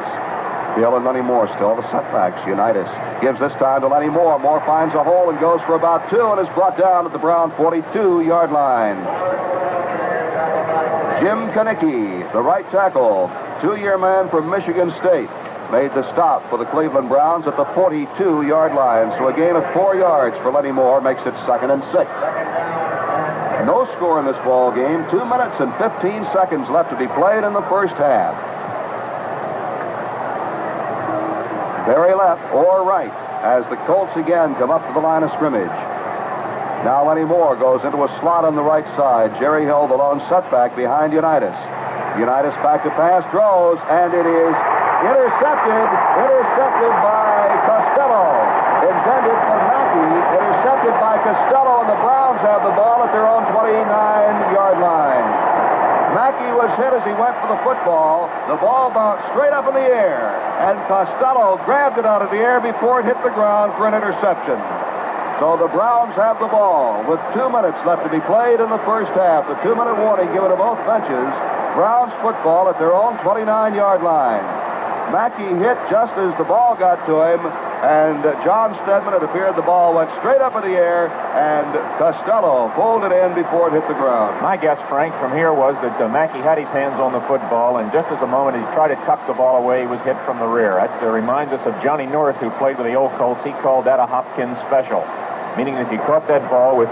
Bill and Lenny Moore still the setbacks. Unitas gives this time to Lenny Moore. Moore finds a hole and goes for about 2 and is brought down at the Brown 42-yard line. Jim Kanicki, the right tackle, 2-year man from Michigan State, made the stop for the Cleveland Browns at the 42-yard line. So a gain of 4 yards for Lenny Moore makes it 2nd and 6. No score in this ball game. 2 minutes and 15 seconds left to be played in the first half. Berry left or right as the Colts again come up to the line of scrimmage. Now Lenny Moore goes into a slot on the right side. Jerry Hill, the lone setback behind Unitas. Unitas back to pass, throws, and it is intercepted by Costello. Intended for Mackey, intercepted by Costello, and the Browns have the ball at their own 29-yard line. Mackey was hit as he went for the football. The ball bounced straight up in the air, and Costello grabbed it out of the air before it hit the ground for an interception. So the Browns have the ball with 2 minutes left to be played in the first half. The 2-minute warning given to both benches. Browns football at their own 29-yard line. Mackey hit just as the ball got to him, and John Stedman, it appeared the ball went straight up in the air, and Costello pulled it in before it hit the ground. My guess, Frank, from here was that Mackey had his hands on the football, and just as the moment he tried to tuck the ball away, he was hit from the rear. That reminds us of Johnny North, who played with the old Colts. He called that a Hopkins special, meaning that if you caught that ball with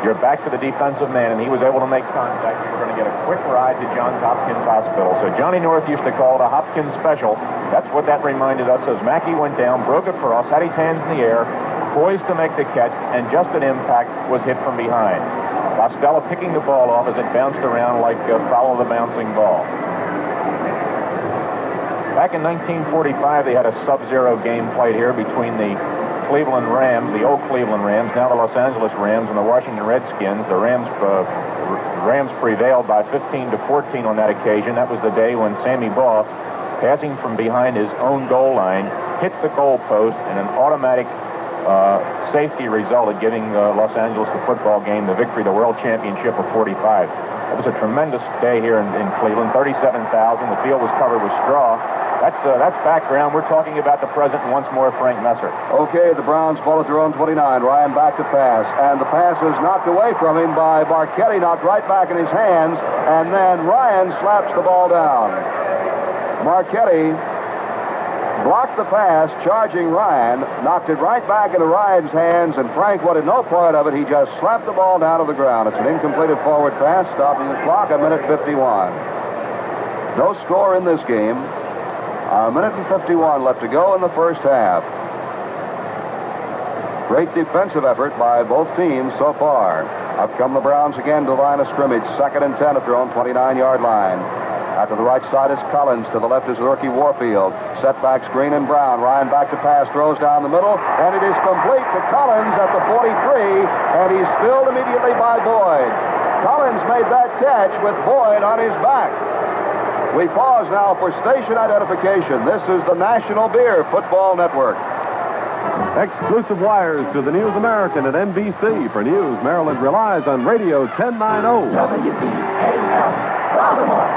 your back to the defensive man and he was able to make contact, you were going to get a quick ride to Johns Hopkins Hospital. So Johnny North used to call it a Hopkins special. That's what that reminded us as Mackey went down, broke across, had his hands in the air, poised to make the catch, and just an impact was hit from behind. Costello picking the ball off as it bounced around like follow the bouncing ball. Back in 1945, they had a sub-zero game played here between the Cleveland Rams, the old Cleveland Rams, now the Los Angeles Rams, and the Washington Redskins. The Rams prevailed by 15-14 on that occasion. That was the day when Sammy Baugh, passing from behind his own goal line, hit the goal post, and an automatic safety resulted, giving Los Angeles the football game, the victory, the World Championship of 45. It was a tremendous day here in Cleveland. 37,000. The field was covered with straw. That's background. We're talking about the present, and once more, Frank Messer. Okay, the Browns ball at their own 29. Ryan back to pass, and the pass is knocked away from him by Marchetti, knocked right back in his hands, and then Ryan slaps the ball down. Marchetti blocked the pass, charging Ryan, knocked it right back into Ryan's hands, and Frank wanted no part of it. He just slapped the ball down to the ground. It's an incompleted forward pass, stopping the clock, 1:51. No score in this game. 1:51 left to go in the first half. Great defensive effort by both teams so far. Up come the Browns again to the line of scrimmage. 2nd and 10 at their own 29-yard line. Out to the right side is Collins. To the left is the rookie Warfield. Setbacks Green and Brown. Ryan back to pass. Throws down the middle. And it is complete to Collins at the 43. And he's filled immediately by Boyd. Collins made that catch with Boyd on his back. We pause now for station identification. This is the National Beer Football Network. Exclusive wires to the News American at NBC. For news, Maryland relies on Radio 1090. WBAL, Baltimore.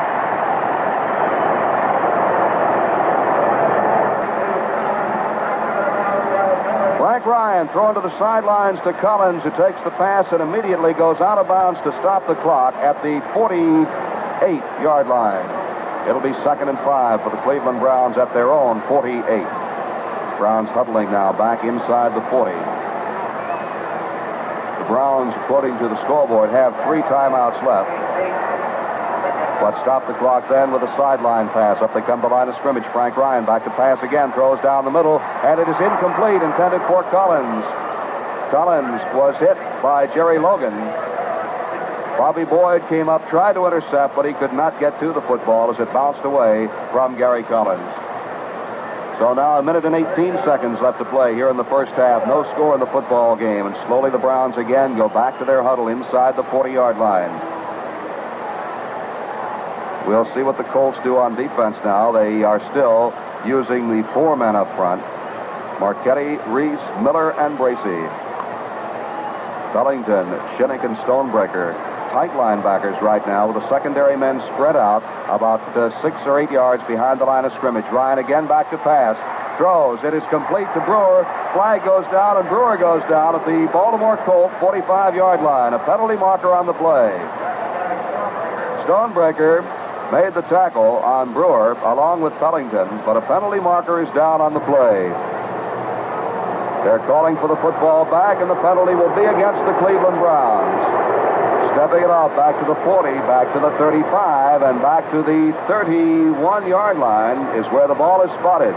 Frank Ryan thrown to the sidelines to Collins, who takes the pass and immediately goes out of bounds to stop the clock at the 48-yard line. It'll be 2nd and 5 for the Cleveland Browns at their own 48. Browns huddling now back inside the 40. Browns, according to the scoreboard, have 3 timeouts left. But stop the clock then with a sideline pass. Up they come to the line of scrimmage. Frank Ryan back to pass again. Throws down the middle. And it is incomplete. Intended for Collins. Collins was hit by Jerry Logan. Bobby Boyd came up, tried to intercept, but he could not get to the football as it bounced away from Gary Collins. So now 1 minute and 18 seconds left to play here in the first half. No score in the football game. And slowly the Browns again go back to their huddle inside the 40-yard line. We'll see what the Colts do on defense now. They are still using the 4 men up front. Marchetti, Reese, Miller, and Bracey. Bellington, Shinnick, and Stonebreaker. Tight linebackers right now with the secondary men spread out about 6 or 8 yards behind the line of scrimmage. Ryan again back to pass. Throws. It is complete to Brewer. Flag goes down, and Brewer goes down at the Baltimore Colts 45-yard line. A penalty marker on the play. Stonebreaker made the tackle on Brewer along with Bellington, but a penalty marker is down on the play. They're calling for the football back, and the penalty will be against the Cleveland Browns. Stepping it off back to the 40, back to the 35, and back to the 31-yard line is where the ball is spotted.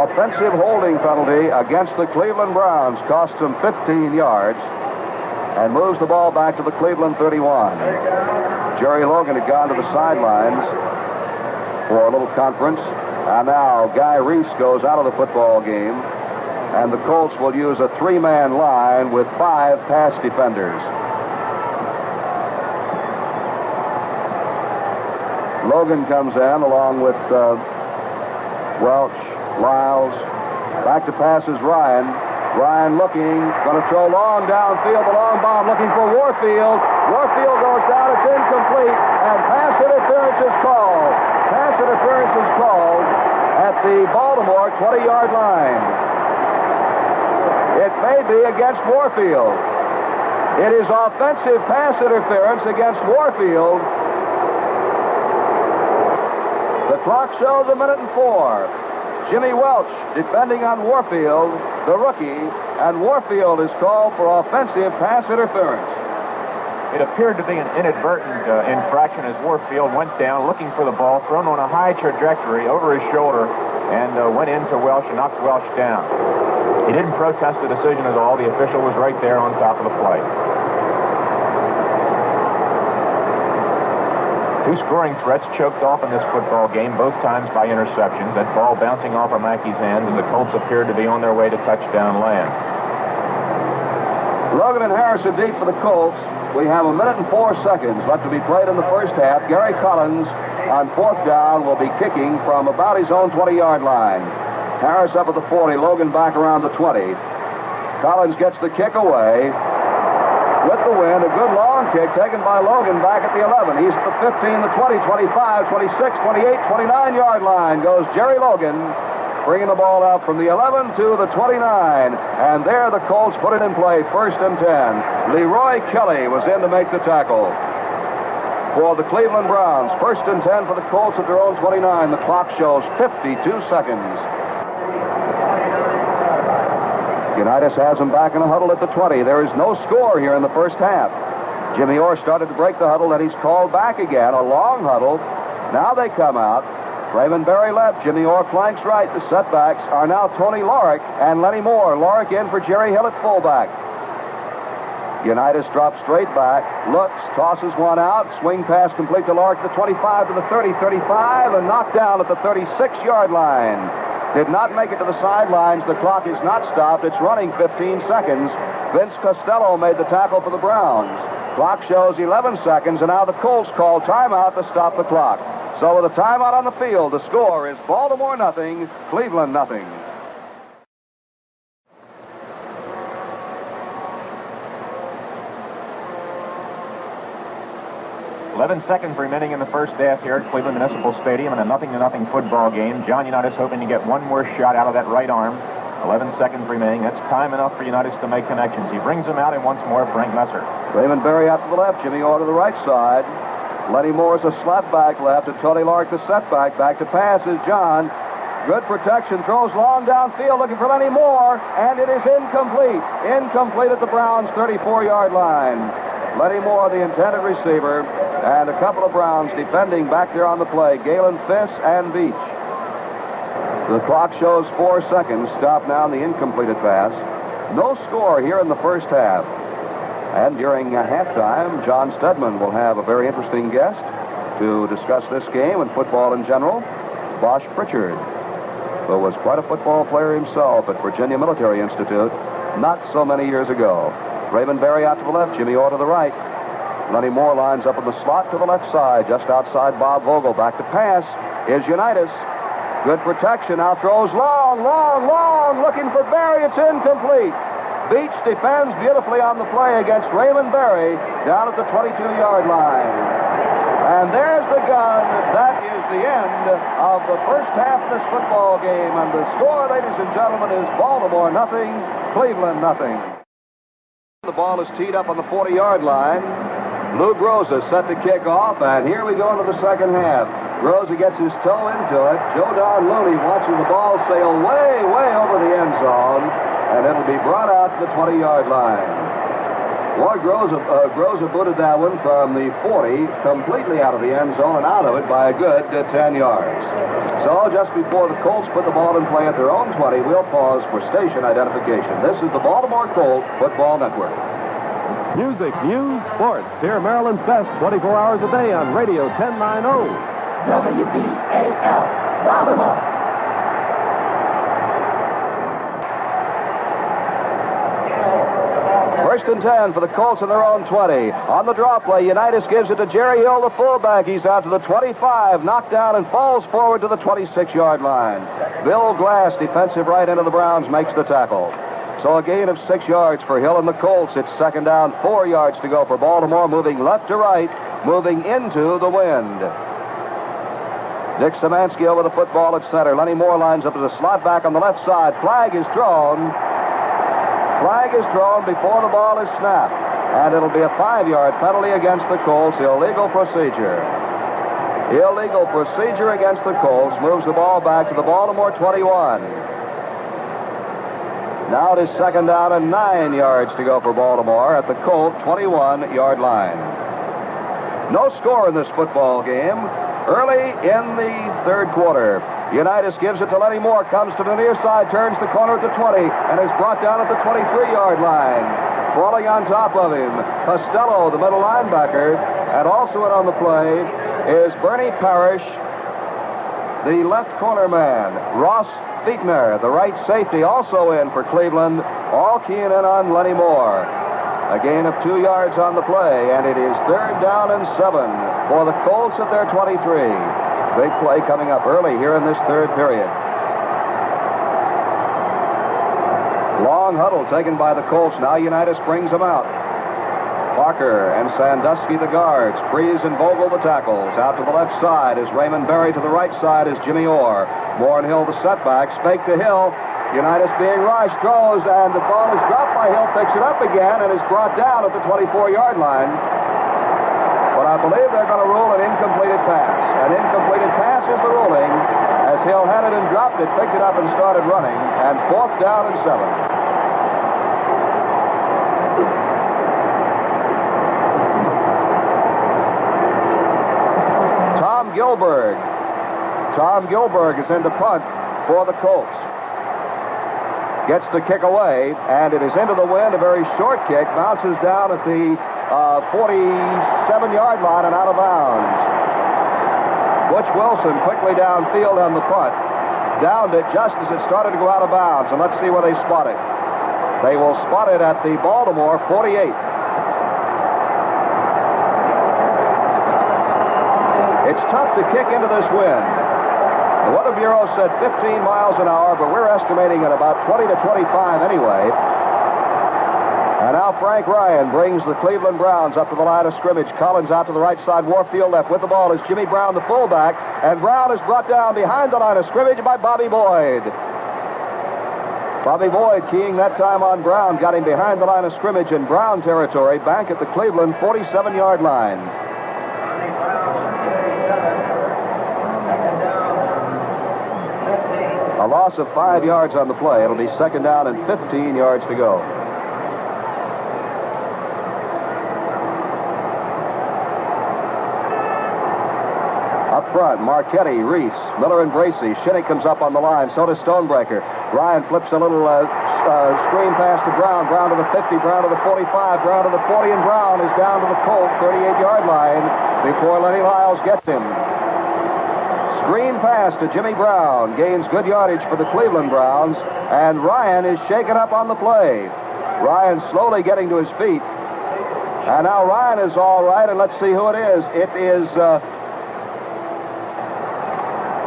Offensive holding penalty against the Cleveland Browns costs them 15 yards and moves the ball back to the Cleveland 31. Jerry Logan had gone to the sidelines for a little conference. And now Guy Reese goes out of the football game, and the Colts will use a 3-man line with 5 pass defenders. Logan comes in along with Welch, Lyles. Back to pass is Ryan. Ryan looking, going to throw long downfield, the long bomb looking for Warfield. Warfield goes down, it's incomplete, and pass interference is called. Pass interference is called at the Baltimore 20-yard line. It may be against Warfield. It is offensive pass interference against Warfield. The clock shows 1 minute and 4. Jimmy Welch defending on Warfield, the rookie, and Warfield is called for offensive pass interference. It appeared to be an inadvertent infraction as Warfield went down looking for the ball, thrown on a high trajectory over his shoulder, and went into Welch and knocked Welch down. He didn't protest the decision at all. The official was right there on top of the play. 2 scoring threats choked off in this football game, both times by interceptions. That ball bouncing off of Mackey's hand, and the Colts appeared to be on their way to touchdown land. Logan and Harris are deep for the Colts. We have 1 minute and 4 seconds left to be played in the first half. Gary Collins on 4th down will be kicking from about his own 20-yard line. Harris up at the 40, Logan back around the 20. Collins gets the kick away. With the wind, a good long kick taken by Logan back at the 11. He's at the 15, the 20, 25, 26, 28, 29-yard line. Goes Jerry Logan, bringing the ball out from the 11 to the 29. And there the Colts put it in play, 1st and 10. Leroy Kelly was in to make the tackle for the Cleveland Browns. 1st and 10 for the Colts at their own 29. The clock shows 52 seconds. Unitas has him back in a huddle at the 20. There is no score here in the first half. Jimmy Orr started to break the huddle, and he's called back again. A long huddle. Now they come out. Raymond Berry left. Jimmy Orr flanks right. The setbacks are now Tony Lorick and Lenny Moore. Lorick in for Jerry Hill at fullback. Unitas drops straight back. Looks, tosses one out. Swing pass complete to Lorick, the 25 to the 30, 35, and knocked down at the 36-yard line. Did not make it to the sidelines. The clock is not stopped. It's running 15 seconds. Vince Costello made the tackle for the Browns. Clock shows 11 seconds, and now the Colts call timeout to stop the clock. So with a timeout on the field, the score is Baltimore nothing, Cleveland nothing. 11 seconds remaining in the first half here at Cleveland Municipal Stadium in a 0-0 football game. John Unitas hoping to get one more shot out of that right arm. 11 seconds remaining. That's time enough for Unitas to make connections. He brings them out, and once more, Frank Messer. Raymond Berry out to the left. Jimmy Orr to the right side. Lenny Moore's a slap back left, and Tony Lark the setback. Back to pass is John. Good protection. Throws long downfield looking for Lenny Moore, and it is incomplete. Incomplete at the Browns' 34-yard line. Lenny Moore, the intended receiver, and a couple of Browns defending back there on the play. Galen Fiss and Beach. The clock shows 4 seconds. Stop now on the incompleted pass. No score here in the first half. And during halftime, John Stedman will have a very interesting guest to discuss this game and football in general. Bosch Pritchard, who was quite a football player himself at Virginia Military Institute not so many years ago. Raymond Berry out to the left, Jimmy Orr to the right. Lenny Moore lines up in the slot to the left side, just outside Bob Vogel. Back to pass is Unitas. Good protection. Now throws long, looking for Berry. It's incomplete. Beach defends beautifully on the play against Raymond Berry down at the 22-yard line. And there's the gun. That is the end of the first half of this football game. And the score, ladies and gentlemen, is Baltimore nothing, Cleveland nothing. The ball is teed up on the 40-yard line. Lou Groza set to kick off, and here we go into the second half. Groza gets his toe into it. Joe Don Looney watching the ball sail way over the end zone, and it'll be brought out to the 20-yard line. Boy, Groza booted that one from the 40 completely out of the end zone and out of it by a good 10 yards. So just before the Colts put the ball in play at their own 20, we'll pause for station identification. This is the Baltimore Colts Football Network. Music, news, sports. Hear Maryland's best 24 hours a day on Radio 1090. WBAL, Baltimore. First and 10 for the Colts in their own 20. On the draw play, Unitas gives it to Jerry Hill, the fullback. He's out to the 25, knocked down and falls forward to the 26-yard line. Bill Glass, defensive right end of the Browns, makes the tackle. So a gain of 6 yards for Hill and the Colts. It's second down, 4 yards to go for Baltimore, moving left to right, moving into the wind. Dick Szymanski over the football at center. Lenny Moore lines up to the slot back on the left side. Flag is thrown. Flag is thrown before the ball is snapped. And it'll be a 5-yard penalty against the Colts. Illegal procedure. Illegal procedure against the Colts. Moves the ball back to the Baltimore 21. Now it is second down and 9 yards to go for Baltimore at the Colt 21-yard line. No score in this football game. Early in the third quarter, Unitas gives it to Lenny Moore, comes to the near side, turns the corner at the 20, and is brought down at the 23-yard line. Falling on top of him, Costello, the middle linebacker, and also in on the play is Bernie Parrish, the left corner man. Ross Fietner, the right safety, also in for Cleveland, all keying in on Lenny Moore. A gain of 2 yards on the play, and it is third down and 7 for the Colts at their 23. Big play coming up early here in this third period. Long huddle taken by the Colts. Now Unitas brings them out. Parker and Sandusky the guards. Freeze and Vogel the tackles. Out to the left side is Raymond Berry. To the right side is Jimmy Orr. Moore and Hill the setbacks. Fake to Hill. Unitas being rushed, throws, and the ball is dropped by Hill, picks it up again, and is brought down at the 24-yard line. But I believe they're going to rule an incompleted pass. An incompleted pass is the ruling, as Hill had it and dropped it, picked it up and started running, and fourth down and 7. Tom Gilberg is in to punt for the Colts. Gets the kick away, and it is into the wind. A very short kick, bounces down at the 47-yard line and out of bounds. Butch Wilson quickly downfield on the punt. Downed it just as it started to go out of bounds, and let's see where they spot it. They will spot it at the Baltimore 48. It's tough to kick into this wind. The Weather Bureau said 15 miles an hour, but we're estimating at about 20 to 25 anyway. And now Frank Ryan brings the Cleveland Browns up to the line of scrimmage. Collins out to the right side, Warfield left. With the ball is Jimmy Brown, the fullback. And Brown is brought down behind the line of scrimmage by Bobby Boyd. Bobby Boyd keying that time on Brown, got him behind the line of scrimmage in Brown territory, back at the Cleveland 47-yard line. A loss of 5 yards on the play. It'll be second down and 15 yards to go. Up front, Marchetti, Reese, Miller, and Bracey. Shinnick comes up on the line. So does Stonebreaker. Ryan flips a little screen pass to Brown. Brown to the 50, Brown to the 45, Brown to the 40, and Brown is down to the Colts 38-yard line before Lenny Lyles gets him. Screen pass to Jimmy Brown. Gains good yardage for the Cleveland Browns, and Ryan is shaken up on the play. Ryan slowly getting to his feet. And now Ryan is all right, and let's see who it is. It is...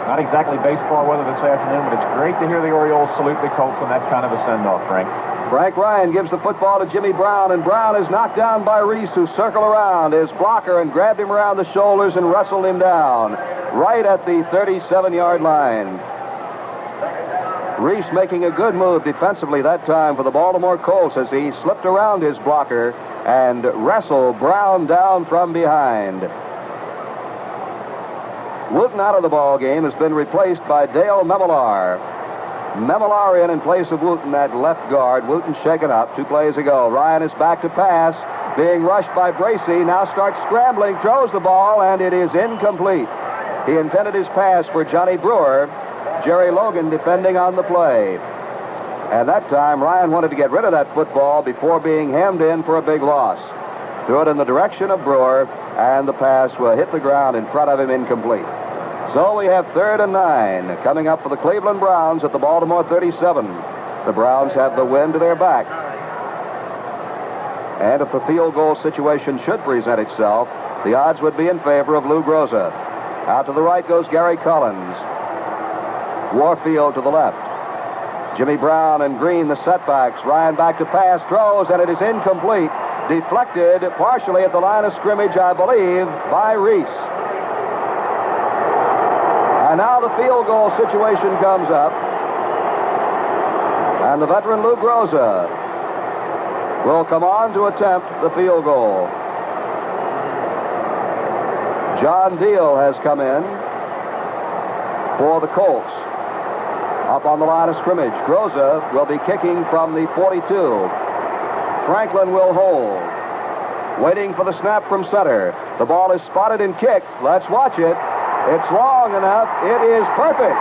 Not exactly baseball weather this afternoon, but it's great to hear the Orioles salute the Colts on that kind of a send-off, Frank. Frank Ryan gives the football to Jimmy Brown, and Brown is knocked down by Reese, who circled around his blocker and grabbed him around the shoulders and wrestled him down right at the 37-yard line. Reese making a good move defensively that time for the Baltimore Colts as he slipped around his blocker and wrestled Brown down from behind. Wooten out of the ball game has been replaced by Dale Memelar. Memelar in place of Wooten at left guard. Wooten shaken up 2 plays ago. Ryan is back to pass, being rushed by Bracey. Now starts scrambling, throws the ball, and it is incomplete. He intended his pass for Johnny Brewer. Jerry Logan defending on the play. And that time, Ryan wanted to get rid of that football before being hemmed in for a big loss. Threw it in the direction of Brewer, and the pass will hit the ground in front of him, incomplete. So we have 3rd and 9 coming up for the Cleveland Browns at the Baltimore 37. The Browns have the wind to their back. And if the field goal situation should present itself, the odds would be in favor of Lou Groza. Out to the right goes Gary Collins. Warfield to the left. Jimmy Brown and Green, the setbacks. Ryan back to pass, throws, and it is incomplete. Deflected partially at the line of scrimmage, I believe, by Reese. And now the field goal situation comes up. And the veteran Lou Groza will come on to attempt the field goal. John Deal has come in for the Colts. Up on the line of scrimmage. Groza will be kicking from the 42. Franklin will hold. Waiting for the snap from center. The ball is spotted and kicked. Let's watch it. It's long enough. It is perfect.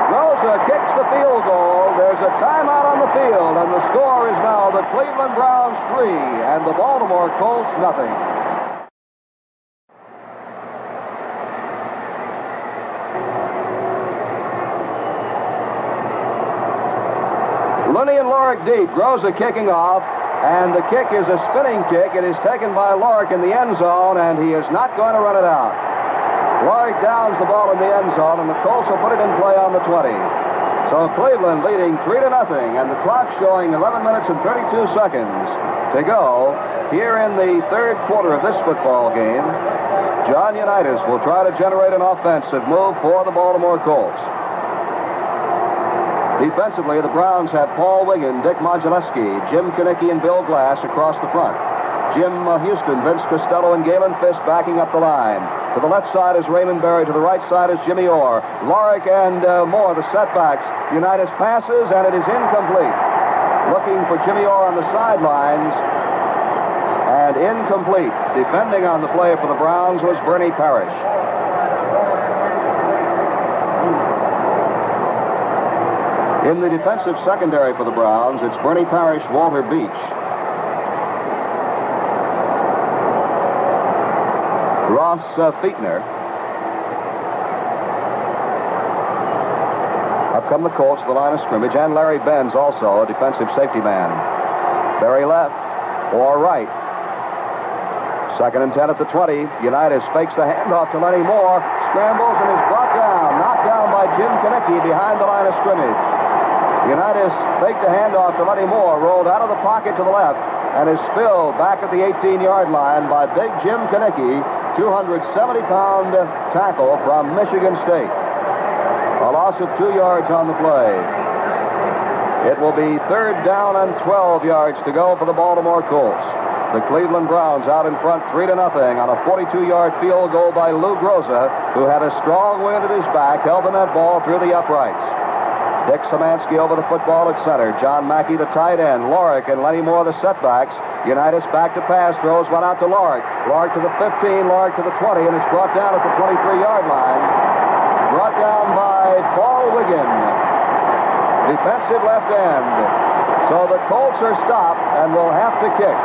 Groza kicks the field goal. There's a timeout on the field, and the score is now the Cleveland Browns 3 and the Baltimore Colts nothing. Looney and Lorick deep. Groza kicking off, and the kick is a spinning kick. It is taken by Lorick in the end zone, and he is not going to run it out. Lorick downs the ball in the end zone, and the Colts will put it in play on the 20. So Cleveland leading 3-0, and the clock showing 11 minutes and 32 seconds to go here in the 3rd quarter of this football game. John Unitas will try to generate an offensive move for the Baltimore Colts. Defensively, the Browns have Paul Wiggin, Dick Modulewski, Jim Kinnicky, and Bill Glass across the front. Jim Houston, Vince Costello, and Galen Fisk backing up the line. To the left side is Raymond Berry. To the right side is Jimmy Orr. Lorick and Moore, the setbacks. Unitas passes, and it is incomplete. Looking for Jimmy Orr on the sidelines, and incomplete. Defending on the play for the Browns was Bernie Parrish. In the defensive secondary for the Browns, it's Bernie Parrish, Walter Beach. Ross Fietner. Up come the Colts to the line of scrimmage, and Larry Benz also, a defensive safety man. Berry left, or right. 2nd and 10 at the 20. Unitas fakes the handoff to Lenny Moore, scrambles and is brought down, knocked down by Jim Kinnicky behind the line of scrimmage. Unitas faked the handoff to Lenny Moore, rolled out of the pocket to the left, and is spilled back at the 18-yard line by big Jim Kinnicky, 270-pound tackle from Michigan State. A loss of 2 yards on the play. It will be 3rd down and 12 yards to go for the Baltimore Colts. The Cleveland Browns out in front 3-0 on a 42-yard field goal by Lou Groza, who had a strong wind at his back, held the net ball through the uprights. Dick Szymanski over the football at center. John Mackey, the tight end. Lorick and Lenny Moore, the setbacks. Unitas back to pass, throws one out to Lorick. Lorick to the 15, Lorick to the 20, and it's brought down at the 23-yard line. Brought down by Paul Wiggin, defensive left end. So the Colts are stopped and will have to kick.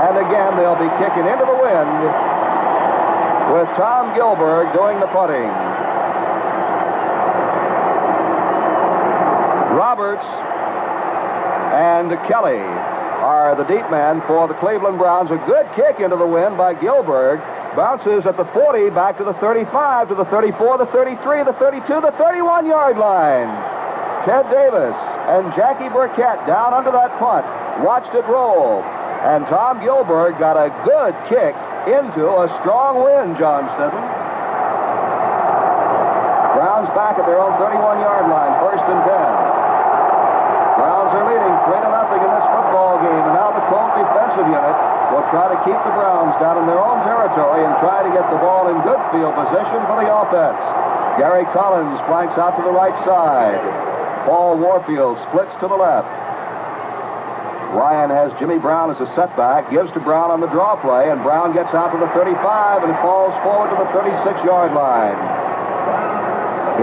And again, they'll be kicking into the wind with Tom Gilbert doing the punting. Roberts and Kelly are the deep men for the Cleveland Browns. A good kick into the wind by Gilbert. Bounces at the 40, back to the 35, to the 34, the 33, the 32, the 31-yard line. Ted Davis and Jackie Burkett down under that punt. Watched it roll. And Tom Gilbert got a good kick into a strong wind, John Stedman. Browns back at their own 31-yard line, 1st and 10. Browns are leading 3-0 in this football game, and now the Colts defensive unit will try to keep the Browns down in their own territory and try to get the ball in good field position for the offense. Gary Collins flanks out to the right side. Paul Warfield splits to the left. Ryan has Jimmy Brown as a setback, gives to Brown on the draw play, and Brown gets out to the 35 and falls forward to the 36-yard line.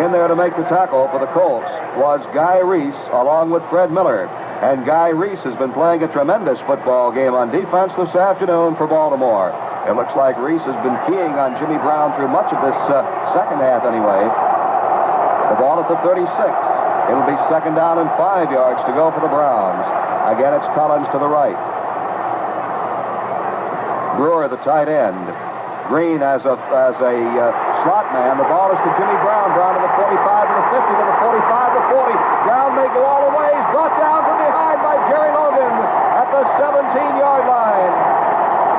In there to make the tackle for the Colts was Guy Reese along with Fred Miller. And Guy Reese has been playing a tremendous football game on defense this afternoon for Baltimore. It looks like Reese has been keying on Jimmy Brown through much of this second half anyway. The ball at the 36. It'll be 2nd down and 5 yards to go for the Browns. Again, it's Collins to the right. Brewer, the tight end. Green as a slot man. The ball is to Jimmy Brown. Brown to the 45, to the 50, to the 45, the 40. Brown may go all the way. He's brought down from behind by Jerry Logan at the 17-yard line.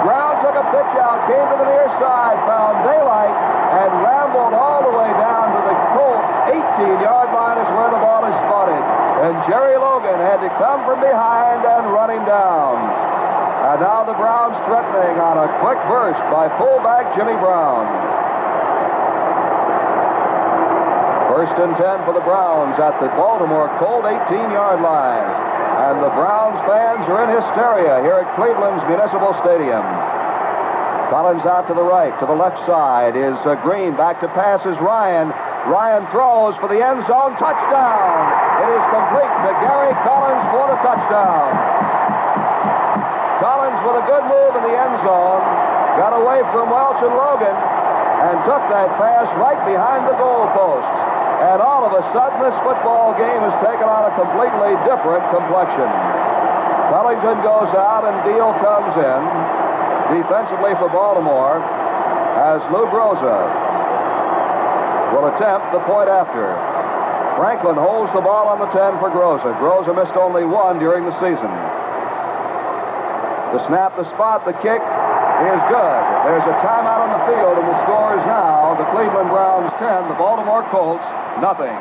Brown took a pitch out, came to the near side, found daylight, and rambled all the way down to the Colts 18-yard line is where the ball is spotted. And Jerry Logan had to come from behind and run him down. And now the Browns threatening on a quick burst by fullback Jimmy Brown. 1st and 10 for the Browns at the Baltimore Colt 18-yard line. And the Browns fans are in hysteria here at Cleveland's Municipal Stadium. Collins out to the right. To the left side is Green. Back to pass is Ryan. Ryan throws for the end zone. Touchdown. It is complete to Gary Collins for the touchdown. Collins with a good move in the end zone. Got away from Welch and Logan and took that pass right behind the goal post. And all of a sudden, this football game has taken on a completely different complexion. Wellington goes out and Deal comes in. Defensively for Baltimore as Lou Groza will attempt the point after. Franklin holds the ball on the 10 for Groza. Groza missed only one during the season. The snap, the spot, the kick is good. There's a timeout on the field, and the score is now the Cleveland Browns 10, the Baltimore Colts nothing.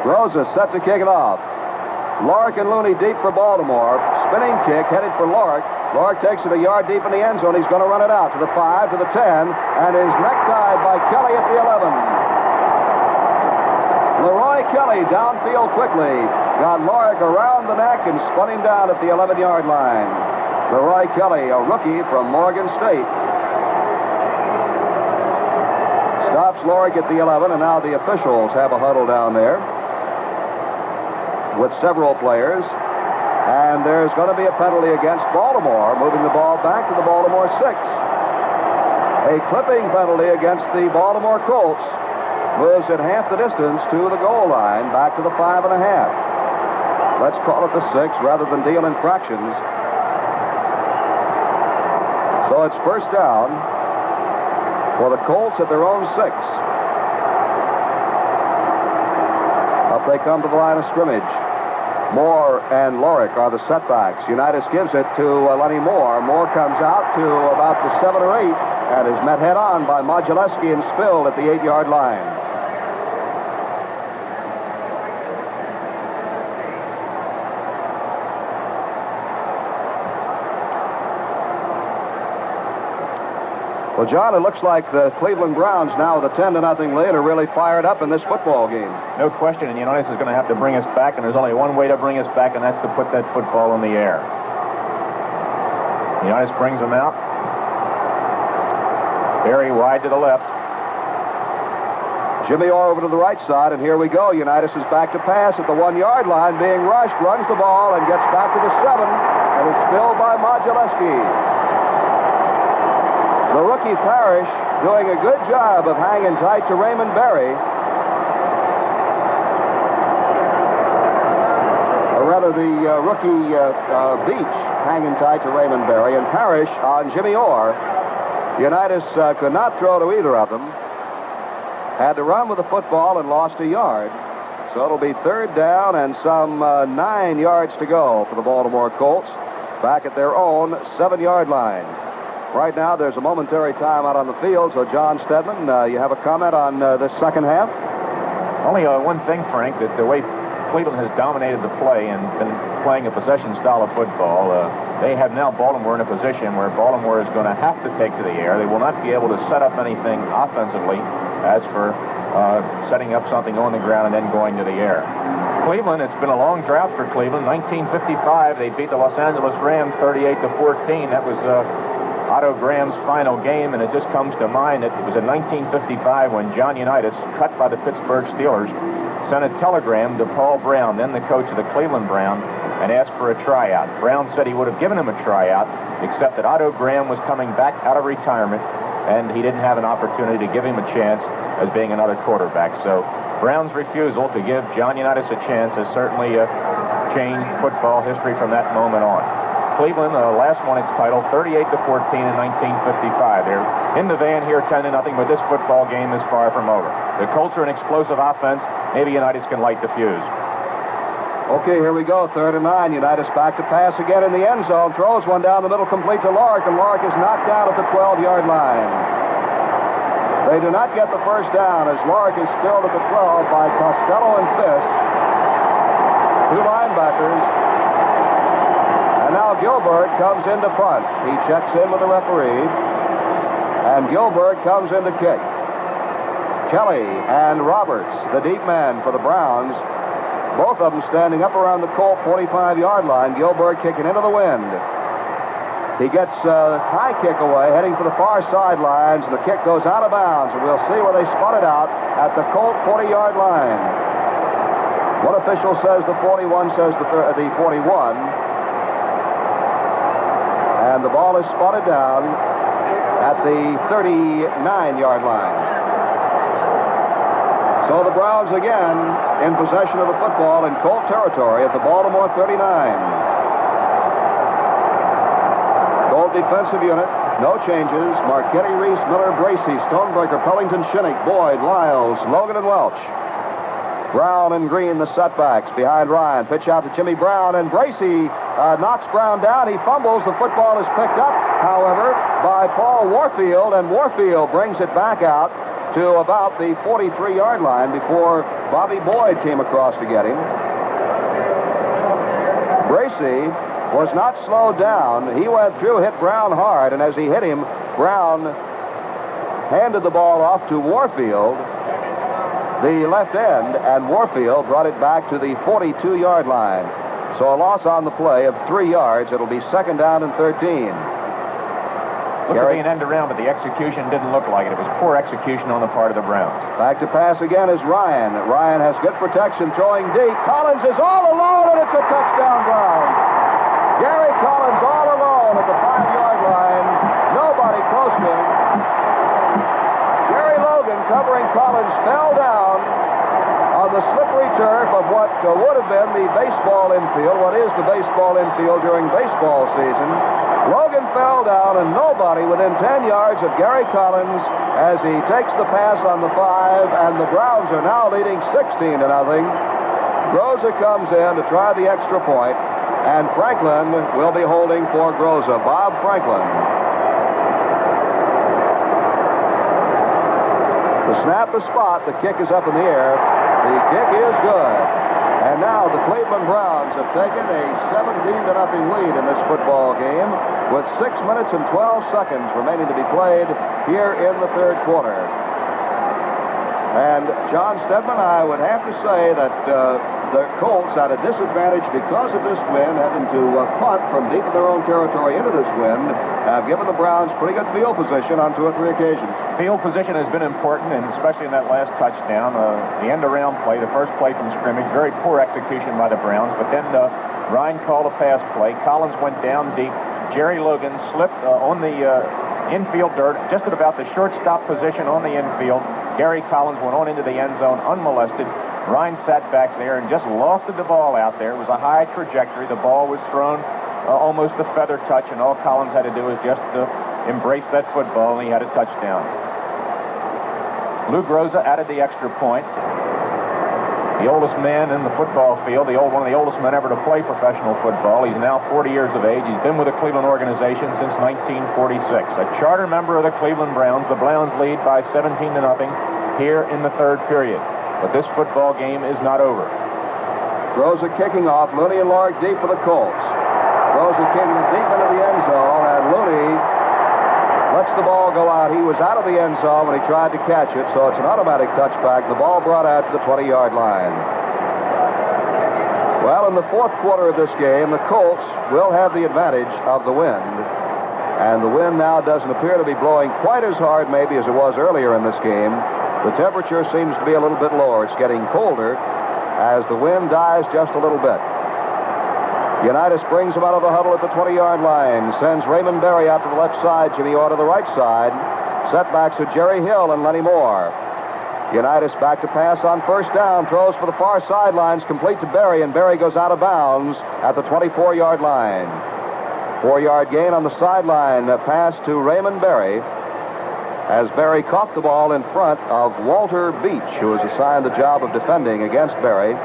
Groza set to kick it off. Lorick and Looney deep for Baltimore. Spinning kick headed for Lorick. Lorick takes it a yard deep in the end zone. He's going to run it out to the 5, to the 10, and is necktied by Kelly at the 11. Leroy Kelly downfield quickly. Got Lorick around the neck and spun him down at the 11-yard line. Leroy Kelly, a rookie from Morgan State. Stops Lorick at the 11, and now the officials have a huddle down there with several players. And there's going to be a penalty against Baltimore, moving the ball back to the Baltimore 6. A clipping penalty against the Baltimore Colts moves it half the distance to the goal line, back to the 5.5. Let's call it the 6 rather than deal in fractions. So it's 1st down for the Colts at their own 6. Up they come to the line of scrimmage. Moore and Lorick are the setbacks. Unitas gives it to Lenny Moore. Moore comes out to about the 7 or 8 and is met head-on by Modulewski and spilled at the 8-yard line. Well, John, it looks like the Cleveland Browns now with a 10-0 lead are really fired up in this football game. No question, and Unitas is going to have to bring us back, and there's only one way to bring us back, and that's to put that football in the air. Unitas brings them out. Very wide to the left. Jimmy Orr over to the right side, and here we go. Unitas is back to pass at the 1-yard line, being rushed, runs the ball, and gets back to the 7, and it's filled by Modulewski. The rookie Parrish doing a good job of hanging tight to Raymond Berry. Or rather, the rookie Beach hanging tight to Raymond Berry, and Parrish on Jimmy Orr. Unitas could not throw to either of them. Had to run with the football and lost a yard. So it'll be 3rd down and some 9 yards to go for the Baltimore Colts back at their own 7-yard line. Right now, there's a momentary timeout on the field. So, John Stedman, you have a comment on this second half? Only one thing, Frank, that the way Cleveland has dominated the play and been playing a possession style of football, they have now Baltimore in a position where Baltimore is going to have to take to the air. They will not be able to set up anything offensively as for setting up something on the ground and then going to the air. Cleveland, it's been a long drought for Cleveland. 1955, they beat the Los Angeles Rams 38-14. That was Otto Graham's final game, and it just comes to mind that it was in 1955 when John Unitas, cut by the Pittsburgh Steelers, sent a telegram to Paul Brown, then the coach of the Cleveland Browns, and asked for a tryout. Brown said he would have given him a tryout, except that Otto Graham was coming back out of retirement, and he didn't have an opportunity to give him a chance as being another quarterback. So Brown's refusal to give John Unitas a chance has certainly changed football history from that moment on. Cleveland, last won its title 38-14 in 1955. They're in the van here 10-0, but this football game is far from over. The Colts are an explosive offense. Maybe Unitas can light the fuse. Okay, here we go. 3rd and 9. Unitas back to pass again in the end zone. Throws one down the middle, complete to Lark, and Lark is knocked down at the 12-yard line. They do not get the first down as Lark is stilled at the 12 by Costello and Fisk, 2 linebackers. Now Gilbert comes in to punt. He checks in with the referee, and Gilbert comes in to kick. Kelly and Roberts, the deep man for the Browns, both of them standing up around the Colt 45-yard line. Gilbert kicking into the wind. He gets a high kick away, heading for the far sidelines, and the kick goes out of bounds, and we'll see where they spun it out at the Colt 40-yard line. One official says the 41, says the 41. And the ball is spotted down at the 39-yard line. So the Browns again in possession of the football in Colt territory at the Baltimore 39. Colt defensive unit, no changes. Marchetti, Reese, Miller, Bracey, Stonebreaker, Pellington, Shinnick, Boyd, Lyles, Logan, and Welch. Brown and Green, the setbacks behind Ryan. Pitch out to Jimmy Brown, and Bracey knocks Brown down. He fumbles. The football is picked up, however, by Paul Warfield, and Warfield brings it back out to about the 43-yard line before Bobby Boyd came across to get him. Bracey was not slowed down. He went through, hit Brown hard, and as he hit him, Brown handed the ball off to Warfield, the left end, and Warfield brought it back to the 42-yard line. So a loss on the play of 3 yards. It'll be 2nd down and 13. Looked to be an end around, but the execution didn't look like it. It was poor execution on the part of the Browns. Back to pass again is Ryan. Ryan has good protection, throwing deep. Collins is all alone, and it's a touchdown, Browns. Gary Collins all alone at the 5-yard line. Nobody close to him. Gary Logan, covering Collins, fell down on the slippery turf of what would have been the baseball infield, what is the baseball infield during baseball season. Logan fell down, and nobody within 10 yards of Gary Collins as he takes the pass on the 5, and the Browns are now leading 16-0. Groza comes in to try the extra point, and Franklin will be holding for Groza. Bob Franklin. The snap, the spot, the kick is up in the air. The kick is good. And now the Cleveland Browns have taken a 17-0 lead in this football game with 6 minutes and 12 seconds remaining to be played here in the third quarter. And John Stedman, I would have to say that the Colts at a disadvantage because of this win, having to punt from deep in their own territory into this win, have given the Browns pretty good field position on 2 or 3 occasions. Field position has been important, and especially in that last touchdown, the end-around play, the first play from scrimmage, very poor execution by the Browns. But then Ryan called a pass play. Collins went down deep. Jerry Logan slipped on the infield dirt, just at about the shortstop position on the infield. Gary Collins went on into the end zone unmolested. Ryan sat back there and just lofted the ball out there. It was a high trajectory. The ball was thrown almost a feather touch, and all Collins had to do was just embrace that football, and he had a touchdown. Lou Groza added the extra point. The oldest man in the football field, one of the oldest men ever to play professional football. He's now 40 years of age. He's been with the Cleveland organization since 1946. A charter member of the Cleveland Browns. The Browns lead by 17-0 here in the third period. But this football game is not over. Groza kicking off. Looney and Lark deep for the Colts. Groza kicking it deep into the end zone, and Looney lets the ball go out. He was out of the end zone when he tried to catch it, so it's an automatic touchback. The ball brought out to the 20-yard line. Well, in the fourth quarter of this game, the Colts will have the advantage of the wind. And the wind now doesn't appear to be blowing quite as hard maybe as it was earlier in this game. The temperature seems to be a little bit lower. It's getting colder as the wind dies just a little bit. Unitas brings him out of the huddle at the 20-yard line. Sends Raymond Berry out to the left side. Jimmy Orr to the right side. Setbacks are Jerry Hill and Lenny Moore. Unitas back to pass on first down. Throws for the far sidelines. Complete to Berry, and Berry goes out of bounds at the 24-yard line. 4-yard gain on the sideline. A pass to Raymond Berry as Berry caught the ball in front of Walter Beach, who was assigned the job of defending against Berry.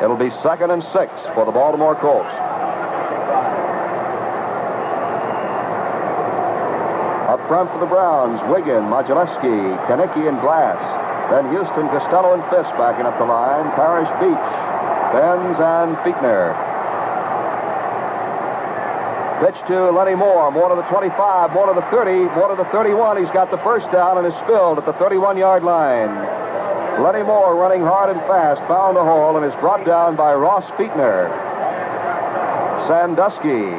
It'll be 2nd and 6 for the Baltimore Colts. Up front for the Browns, Wiggin, Modulewski, Kanicki, and Glass. Then Houston, Costello, and Fisk backing up the line. Parrish, Beach, Benz, and Fietner. Pitch to Lenny Moore. Moore to the 25, Moore to the 30, Moore to the 31. He's got the first down and is spilled at the 31-yard line. Lenny Moore running hard and fast, found a hole and is brought down by Ross Fietner. Sandusky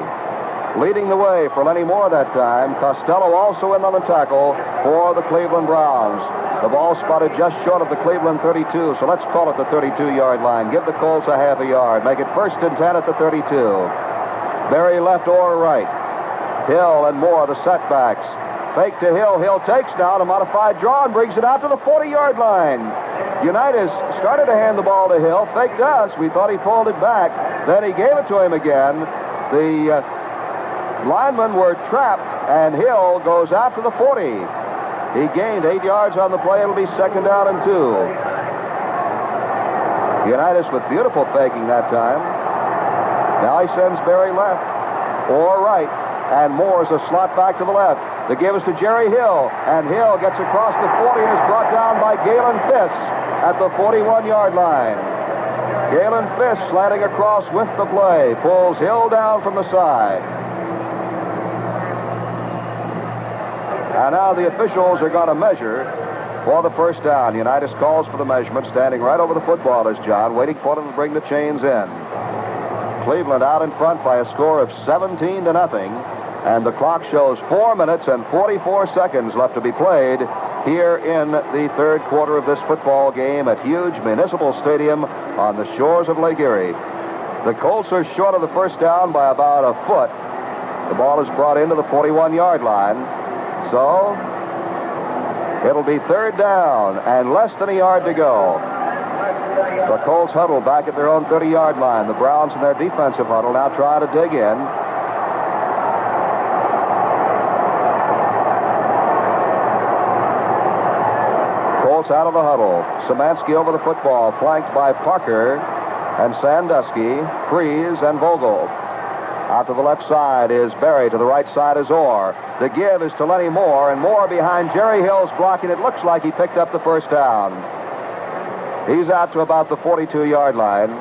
leading the way for Lenny Moore that time. Costello also in on the tackle for the Cleveland Browns. The ball spotted just short of the Cleveland 32, so let's call it the 32-yard line. Give the Colts a half a yard. Make it 1st and 10 at the 32. Berry left or right. Hill and Moore, the setbacks. Fake to Hill. Hill takes now a modified draw and brings it out to the 40-yard line. Unitas started to hand the ball to Hill. Faked us. We thought he pulled it back. Then he gave it to him again. The linemen were trapped, and Hill goes out to the 40. He gained 8 yards on the play. It'll be 2nd down and 2. Unitas with beautiful faking that time. Now he sends Berry left or right, and Moore's a slot back to the left. The give is to Jerry Hill, and Hill gets across the 40 and is brought down by Galen Fisk at the 41-yard line. Galen Fisk slanting across with the play, pulls Hill down from the side. And now the officials are going to measure for the first down. Unitas calls for the measurement, standing right over the footballers, John, waiting for them to bring the chains in. Cleveland out in front by a score of 17-0, and the clock shows 4 minutes and 44 seconds left to be played here in the third quarter of this football game at huge Municipal Stadium on the shores of Lake Erie. The Colts are short of the first down by about a foot. The ball is brought into the 41-yard line, so it'll be 3rd down and less than a yard to go. The Colts huddle back at their own 30-yard line. The Browns in their defensive huddle now trying to dig in. Colts out of the huddle. Szymanski over the football, flanked by Parker and Sandusky, Freeze, and Vogel. Out to the left side is Berry. To the right side is Orr. The give is to Lenny Moore, and Moore behind Jerry Hill's blocking. It looks like he picked up the first down. He's out to about the 42-yard line.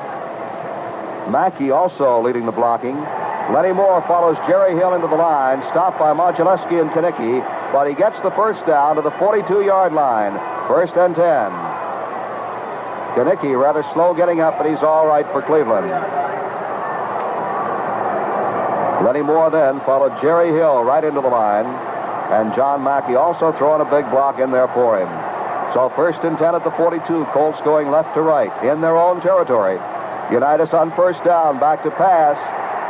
Mackey also leading the blocking. Lenny Moore follows Jerry Hill into the line, stopped by Modulewski and Kanicki, but he gets the first down to the 42-yard line. 1st and 10. Kanicki rather slow getting up, but he's all right for Cleveland. Lenny Moore then followed Jerry Hill right into the line, and John Mackey also throwing a big block in there for him. So 1st and 10 at the 42. Colts going left to right in their own territory. Unitas on 1st down, back to pass.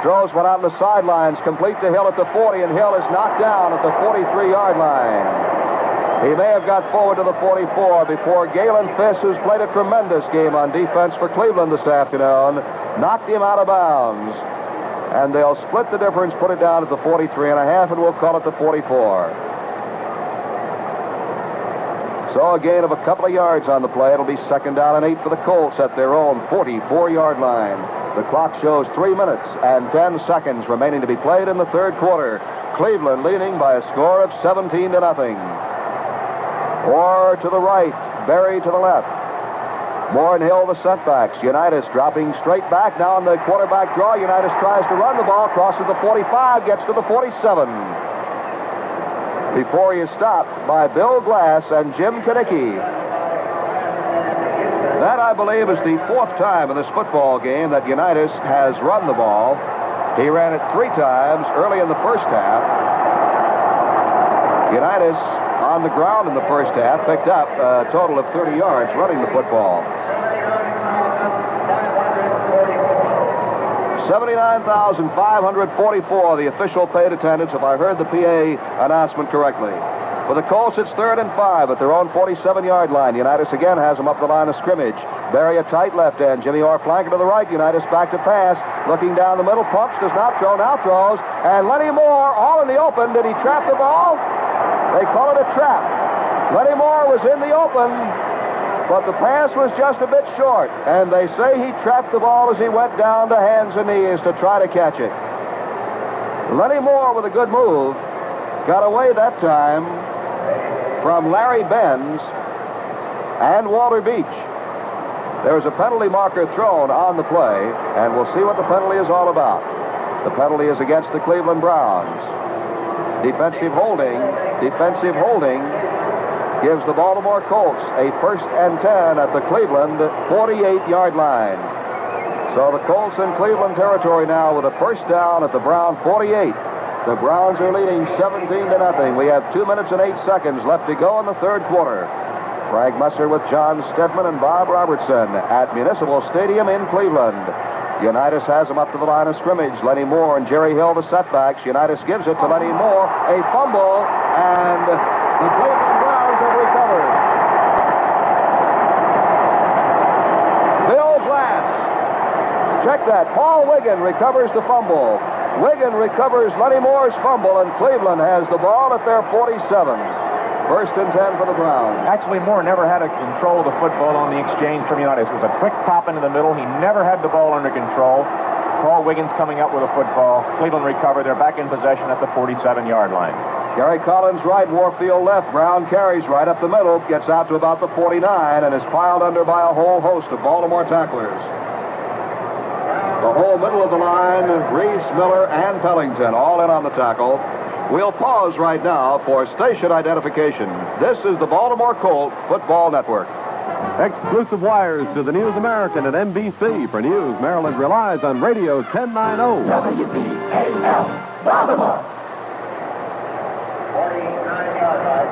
Throws one out on the sidelines, complete to Hill at the 40, and Hill is knocked down at the 43-yard line. He may have got forward to the 44 before Galen Fiss, who's played a tremendous game on defense for Cleveland this afternoon, knocked him out of bounds. And they'll split the difference, put it down at the 43.5, and we'll call it the 44. So a gain of a couple of yards on the play. It'll be 2nd down and 8 for the Colts at their own 44-yard line. The clock shows 3 minutes and 10 seconds remaining to be played in the 3rd quarter. Cleveland leading by a score of 17-0. Orr to the right, Berry to the left. Moore and Hill the setbacks. Unitas dropping straight back now on the quarterback draw. Unitas tries to run the ball, crosses the 45, gets to the 47. Before he is stopped by Bill Glass and Jim Kanicki. That, I believe, is the 4th time in this football game that Unitas has run the ball. He ran it 3 times early in the first half. Unitas on the ground in the first half picked up a total of 30 yards running the football. 79,544, the official paid attendance, if I heard the PA announcement correctly. For the Colts, it's 3rd and 5 at their own 47-yard line. Unitas again has them up the line of scrimmage. Berry a tight left end. Jimmy Orr flanking to the right. Unitas back to pass. Looking down the middle. Pumps, does not throw, now throws. And Lenny Moore all in the open. Did he trap the ball? They call it a trap. Lenny Moore was in the open, but the pass was just a bit short. And they say he trapped the ball as he went down to hands and knees to try to catch it. Lenny Moore with a good move. Got away that time from Larry Benz and Walter Beach. There's a penalty marker thrown on the play, and we'll see what the penalty is all about. The penalty is against the Cleveland Browns. Defensive holding gives the Baltimore Colts a 1st and 10 at the Cleveland 48-yard line. So the Colts in Cleveland territory now with a 1st down at the Brown 48. The Browns are leading 17-0. We have 2 minutes and 8 seconds left to go in the 3rd quarter. Frank Musser with John Stedman and Bob Robertson at Municipal Stadium in Cleveland. Unitas has them up to the line of scrimmage. Lenny Moore and Jerry Hill the setbacks. Unitas gives it to Lenny Moore. A fumble, and the Cleveland Browns have recovered. Bill Glass. Check that. Paul Wiggin recovers the fumble. Wiggin recovers Lenny Moore's fumble, and Cleveland has the ball at their 47. 1st and 10 for the Browns. Actually, Moore never had a control of the football on the exchange from Unitas. It was a quick pop into the middle. He never had the ball under control. Paul Wiggins coming up with a football. Cleveland recovered. They're back in possession at the 47-yard line. Gary Collins right, Warfield left. Brown carries right up the middle, gets out to about the 49, and is piled under by a whole host of Baltimore tacklers. The whole middle of the line, Reese, Miller, and Pellington all in on the tackle. We'll pause right now for station identification. This is the Baltimore Colts Football Network. Exclusive wires to the News American at NBC. For news, Maryland relies on Radio 1090. WBAL, Baltimore. 49-yard line.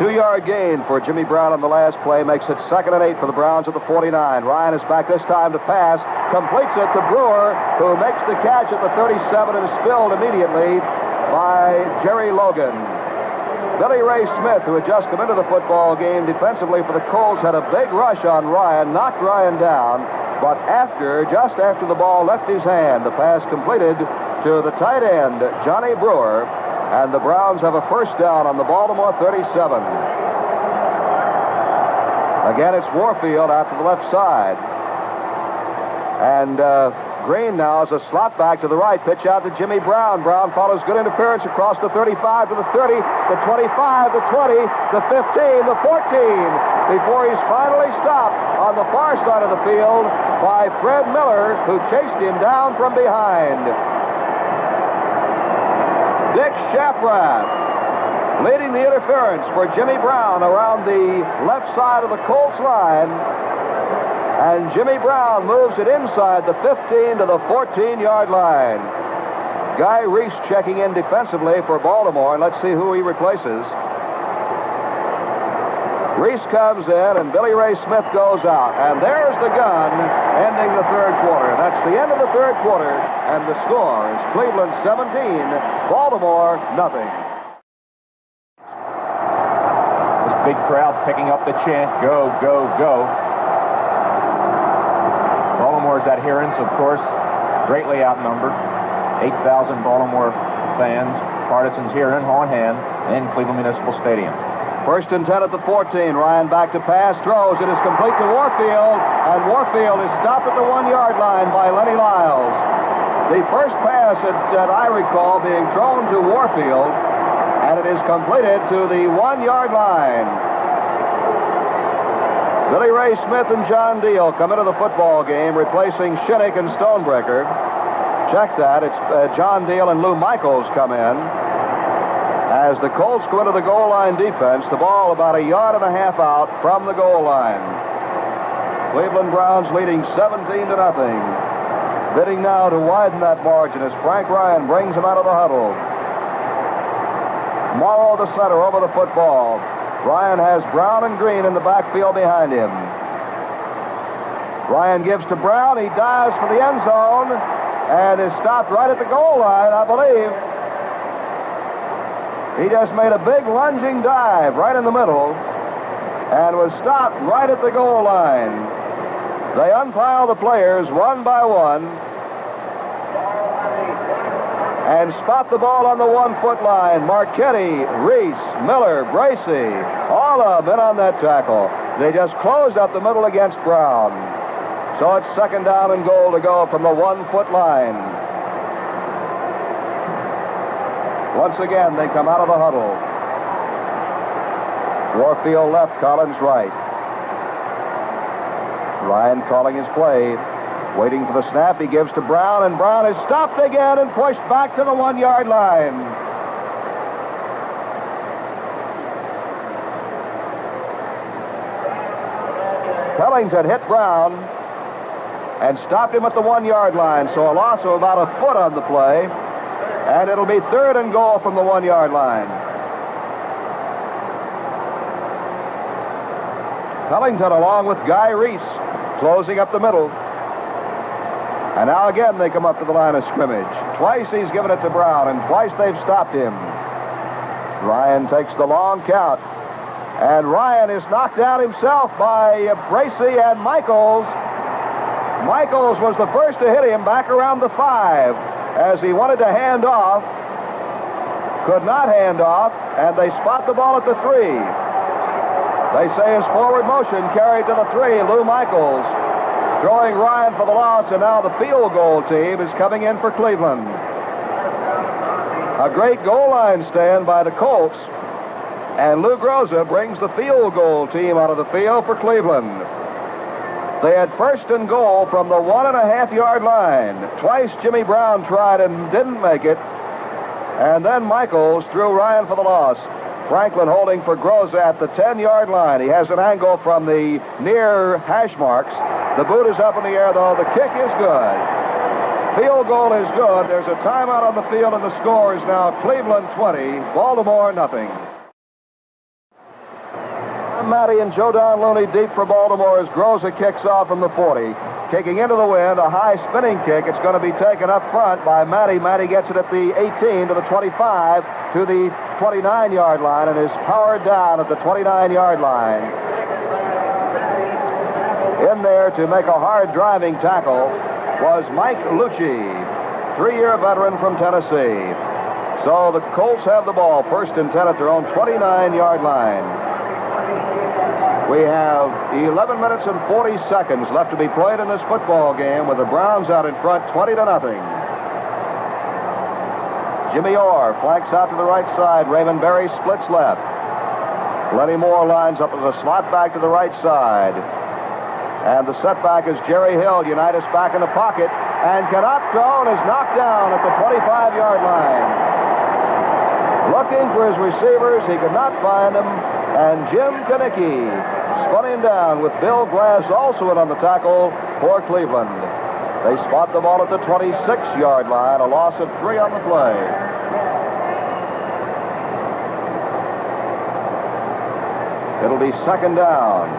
2-yard gain for Jimmy Brown on the last play makes it 2nd and 8 for the Browns at the 49. Ryan is back this time to pass. Completes it to Brewer, who makes the catch at the 37 and is spilled immediately by Jerry Logan. Billy Ray Smith, who had just come into the football game defensively for the Colts, had a big rush on Ryan, knocked Ryan down, but just after the ball left his hand, the pass completed to the tight end, Johnny Brewer, and the Browns have a 1st down on the Baltimore 37. Again, it's Warfield out to the left side. And Green now is a slot back to the right. Pitch out to Jimmy Brown. Brown follows good interference across the 35 to the 30, the 25, the 20, the 15, the 14, before he's finally stopped on the far side of the field by Fred Miller, who chased him down from behind. Dick Shafrath leading the interference for Jimmy Brown around the left side of the Colts line. And Jimmy Brown moves it inside the 15 to the 14-yard line. Guy Reese checking in defensively for Baltimore, and let's see who he replaces. Reese comes in, and Billy Ray Smith goes out. And there's the gun ending the third quarter. That's the end of the third quarter, and the score is Cleveland 17, Baltimore nothing. This big crowd picking up the chant, go, go, go. Baltimore's adherents, of course, greatly outnumbered. 8,000 Baltimore fans, partisans here in Hawhan in Cleveland Municipal Stadium. First and 10 at the 14. Ryan back to pass, throws. It is complete to Warfield, and Warfield is stopped at the 1-yard line by Lenny Lyles. The first pass that I recall being thrown to Warfield, and it is completed to the 1-yard line. Billy Ray Smith and John Deal come into the football game, replacing Shinnick and Stonebreaker. Check that. It's John Deal and Lou Michaels come in. As the Colts go into the goal line defense, the ball about 1.5 yards out from the goal line. Cleveland Browns leading 17-0. Bidding now to widen that margin as Frank Ryan brings him out of the huddle. Morrow, the center, over the football. Ryan has Brown and Green in the backfield behind him. Ryan gives to Brown. He dives for the end zone and is stopped right at the goal line, I believe. He just made a big lunging dive right in the middle and was stopped right at the goal line. They unpile the players one by one and spot the ball on the 1-foot line. Marchetti, Reese, Miller, Bracey, all of them in on that tackle. They just closed up the middle against Brown. So it's second down and goal to go from the 1-foot line. Once again, they come out of the huddle. Warfield left, Collins right. Ryan calling his play. Waiting for the snap, he gives to Brown, and Brown is stopped again and pushed back to the 1-yard line. Pellington hit Brown and stopped him at the 1-yard line, so a loss of about a foot on the play, and it'll be third and goal from the 1-yard line. Pellington along with Guy Reese closing up the middle. And now again they come up to the line of scrimmage. Twice he's given it to Brown, and twice they've stopped him. Ryan takes the long count. And Ryan is knocked out himself by Bracey and Michaels. Michaels was the first to hit him back around the 5 as he wanted to hand off. Could not hand off, and they spot the ball at the 3. They say his forward motion carried to the 3. Lou Michaels throwing Ryan for the loss, and now the field goal team is coming in for Cleveland. A great goal line stand by the Colts, and Lou Groza brings the field goal team out of the field for Cleveland. They had first and goal from the 1.5-yard line. Twice Jimmy Brown tried and didn't make it, and then Michaels threw Ryan for the loss. Franklin holding for Groza at the 10-yard line. He has an angle from the near hash marks. The boot is up in the air, though. The kick is good. Field goal is good. There's a timeout on the field, and the score is now Cleveland 20, Baltimore nothing. Matty and Joe Don Looney deep for Baltimore as Groza kicks off from the 40. Kicking into the wind, a high spinning kick. It's going to be taken up front by Matty. Matty gets it at the 18 to the 25 to the 29-yard line and is powered down at the 29-yard line. In there to make a hard driving tackle was Mike Lucci, 3-year veteran from Tennessee. So the Colts have the ball, first and 10 at their own 29-yard line. We have 11 minutes and 40 seconds left to be played in this football game with the Browns out in front 20-0. Jimmy Orr flanks out to the right side. Raymond Berry splits left. Lenny Moore lines up as a slot back to the right side. And the setback is Jerry Hill. Unitas back in the pocket and cannot throw and is knocked down at the 25-yard line. Looking for his receivers, he could not find them. And Jim Kanicki spun him down with Bill Glass also in on the tackle for Cleveland. They spot the ball at the 26-yard line, a loss of 3 on the play. It'll be second down.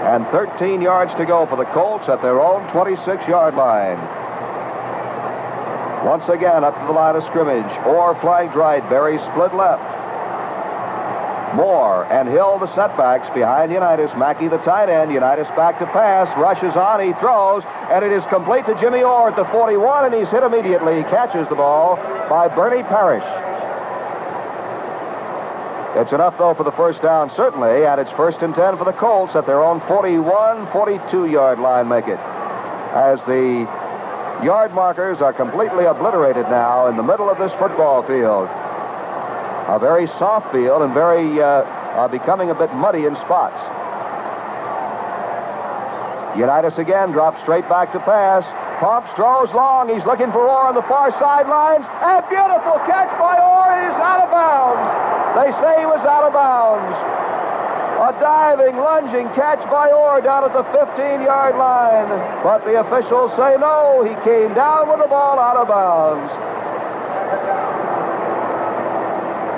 And 13 yards to go for the Colts at their own 26-yard line. Once again, up to the line of scrimmage. Orr flanked right. Berry split left. Moore and Hill the setbacks behind Unitas. Mackey the tight end. Unitas back to pass. Rushes on. He throws. And it is complete to Jimmy Orr at the 41. And he's hit immediately. He catches the ball by Bernie Parrish. It's enough, though, for the first down, certainly. And it's 1st and 10 for the Colts at their own 41, 42-yard line make it. As the yard markers are completely obliterated now in the middle of this football field. A very soft field and becoming a bit muddy in spots. Unitas again drops straight back to pass. Pumps, throws long. He's looking for Orr on the far sidelines. And beautiful catch by Orr. He's out of bounds. They say he was out of bounds. A diving, lunging catch by Orr down at the 15-yard line. But the officials say no. He came down with the ball out of bounds.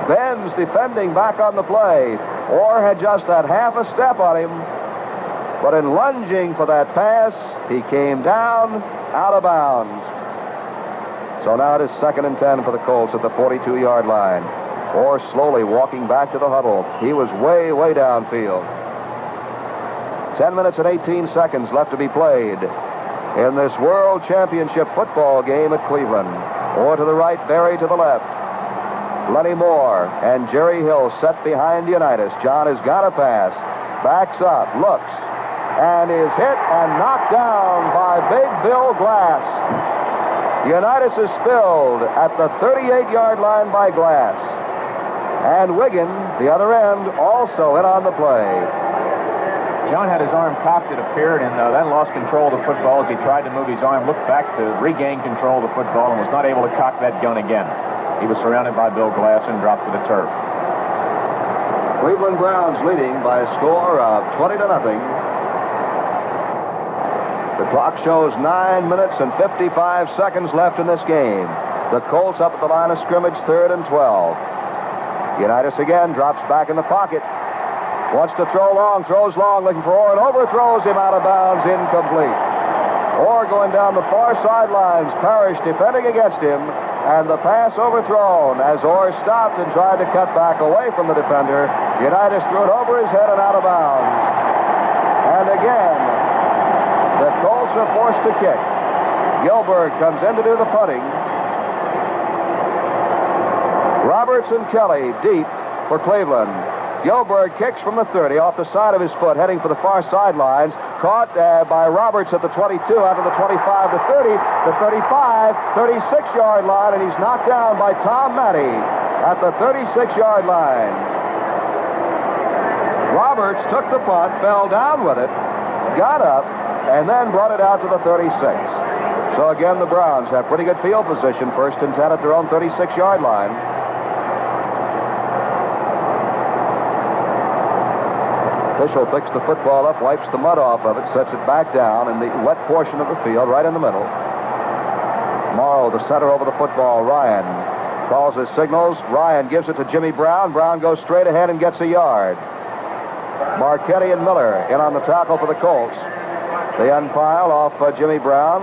Benz defending back on the play. Orr had just that half a step on him. But in lunging for that pass, he came down out of bounds. So now it is 2nd and 10 for the Colts at the 42-yard line. Orr slowly walking back to the huddle. He was way, way downfield. 10 minutes and 18 seconds left to be played in this World Championship football game at Cleveland. Orr to the right, Berry to the left. Lenny Moore and Jerry Hill set behind Unitas. John has got a pass. Backs up, looks, and is hit and knocked down by Big Bill Glass. Unitas is spilled at the 38-yard line by Glass. And Wigan, the other end, also in on the play. John had his arm cocked, it appeared, and then lost control of the football as he tried to move his arm, looked back to regain control of the football, and was not able to cock that gun again. He was surrounded by Bill Glass and dropped to the turf. Cleveland Browns leading by a score of 20-0. The clock shows 9 minutes and 55 seconds left in this game. The Colts up at the line of scrimmage, 3rd and 12. Unitas again drops back in the pocket. Wants to throw long, throws long, looking for Orr, and overthrows him out of bounds, incomplete. Orr going down the far sidelines, Parrish defending against him, and the pass overthrown as Orr stopped and tried to cut back away from the defender. Unitas threw it over his head and out of bounds. And again, the Colts are forced to kick. Gilbert comes in to do the punting. Roberts and Kelly deep for Cleveland. Gilbert kicks from the 30 off the side of his foot, heading for the far sidelines. Caught by Roberts at the 22, out of the 25, the 30, the 35, 36-yard line, and he's knocked down by Tom Matty at the 36-yard line. Roberts took the punt, fell down with it, got up, and then brought it out to the 36. So again, the Browns have pretty good field position, 1st and 10 at their own 36-yard line. Official picks the football up, wipes the mud off of it, sets it back down in the wet portion of the field, right in the middle. Morrow, the center over the football. Ryan calls his signals. Ryan gives it to Jimmy Brown. Brown goes straight ahead and gets a yard. Marchetti and Miller in on the tackle for the Colts. They unpile off Jimmy Brown,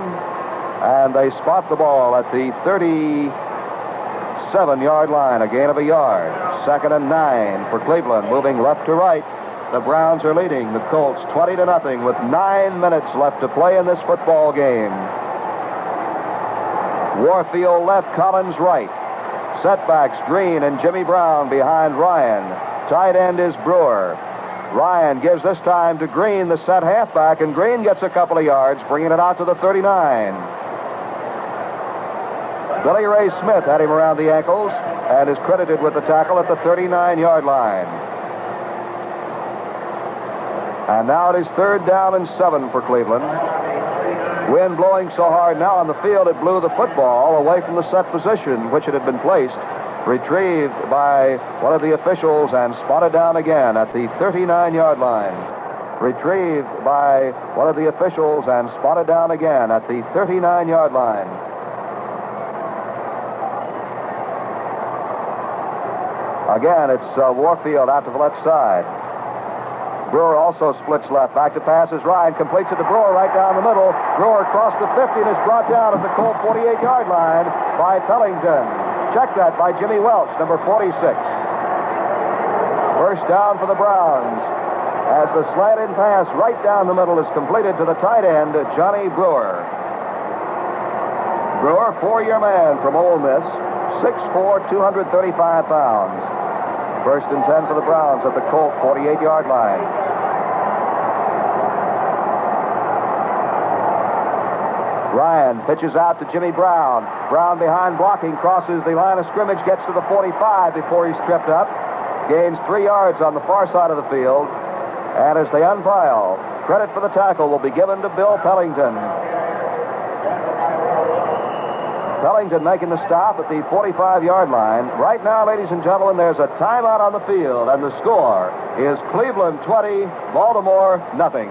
and they spot the ball at the 37-yard line, a gain of a yard. 2nd and 9 for Cleveland, moving left to right. The Browns are leading the Colts 20-0 with 9 minutes left to play in this football game. Warfield left, Collins right. Setbacks, Green and Jimmy Brown behind Ryan. Tight end is Brewer. Ryan gives this time to Green, the set halfback, and Green gets a couple of yards, bringing it out to the 39. Billy Ray Smith had him around the ankles and is credited with the tackle at the 39-yard line. And now it is 3rd down and 7 for Cleveland. Wind blowing so hard now on the field it blew the football away from the set position, which it had been placed. Retrieved by one of the officials and spotted down again at the 39-yard line. Retrieved by one of the officials and spotted down again at the 39-yard line. Again, it's Warfield out to the left side. Brewer also splits left. Back to pass is Ryan. Completes it to Brewer right down the middle. Brewer across the 50 and is brought down at the Colt 48-yard line by Pellington. Check that by Jimmy Welch, number 46. First down for the Browns as the slanted pass right down the middle is completed to the tight end, Johnny Brewer. Brewer, 4-year man from Ole Miss, 6'4", 235 pounds. First and 10 for the Browns at the Colt 48-yard line. Ryan pitches out to Jimmy Brown. Brown behind blocking, crosses the line of scrimmage, gets to the 45 before he's tripped up. Gains 3 yards on the far side of the field. And as they unpile, credit for the tackle will be given to Bill Pellington. Pellington making the stop at the 45-yard line. Right now, ladies and gentlemen, there's a timeout on the field, and the score is Cleveland 20, Baltimore nothing.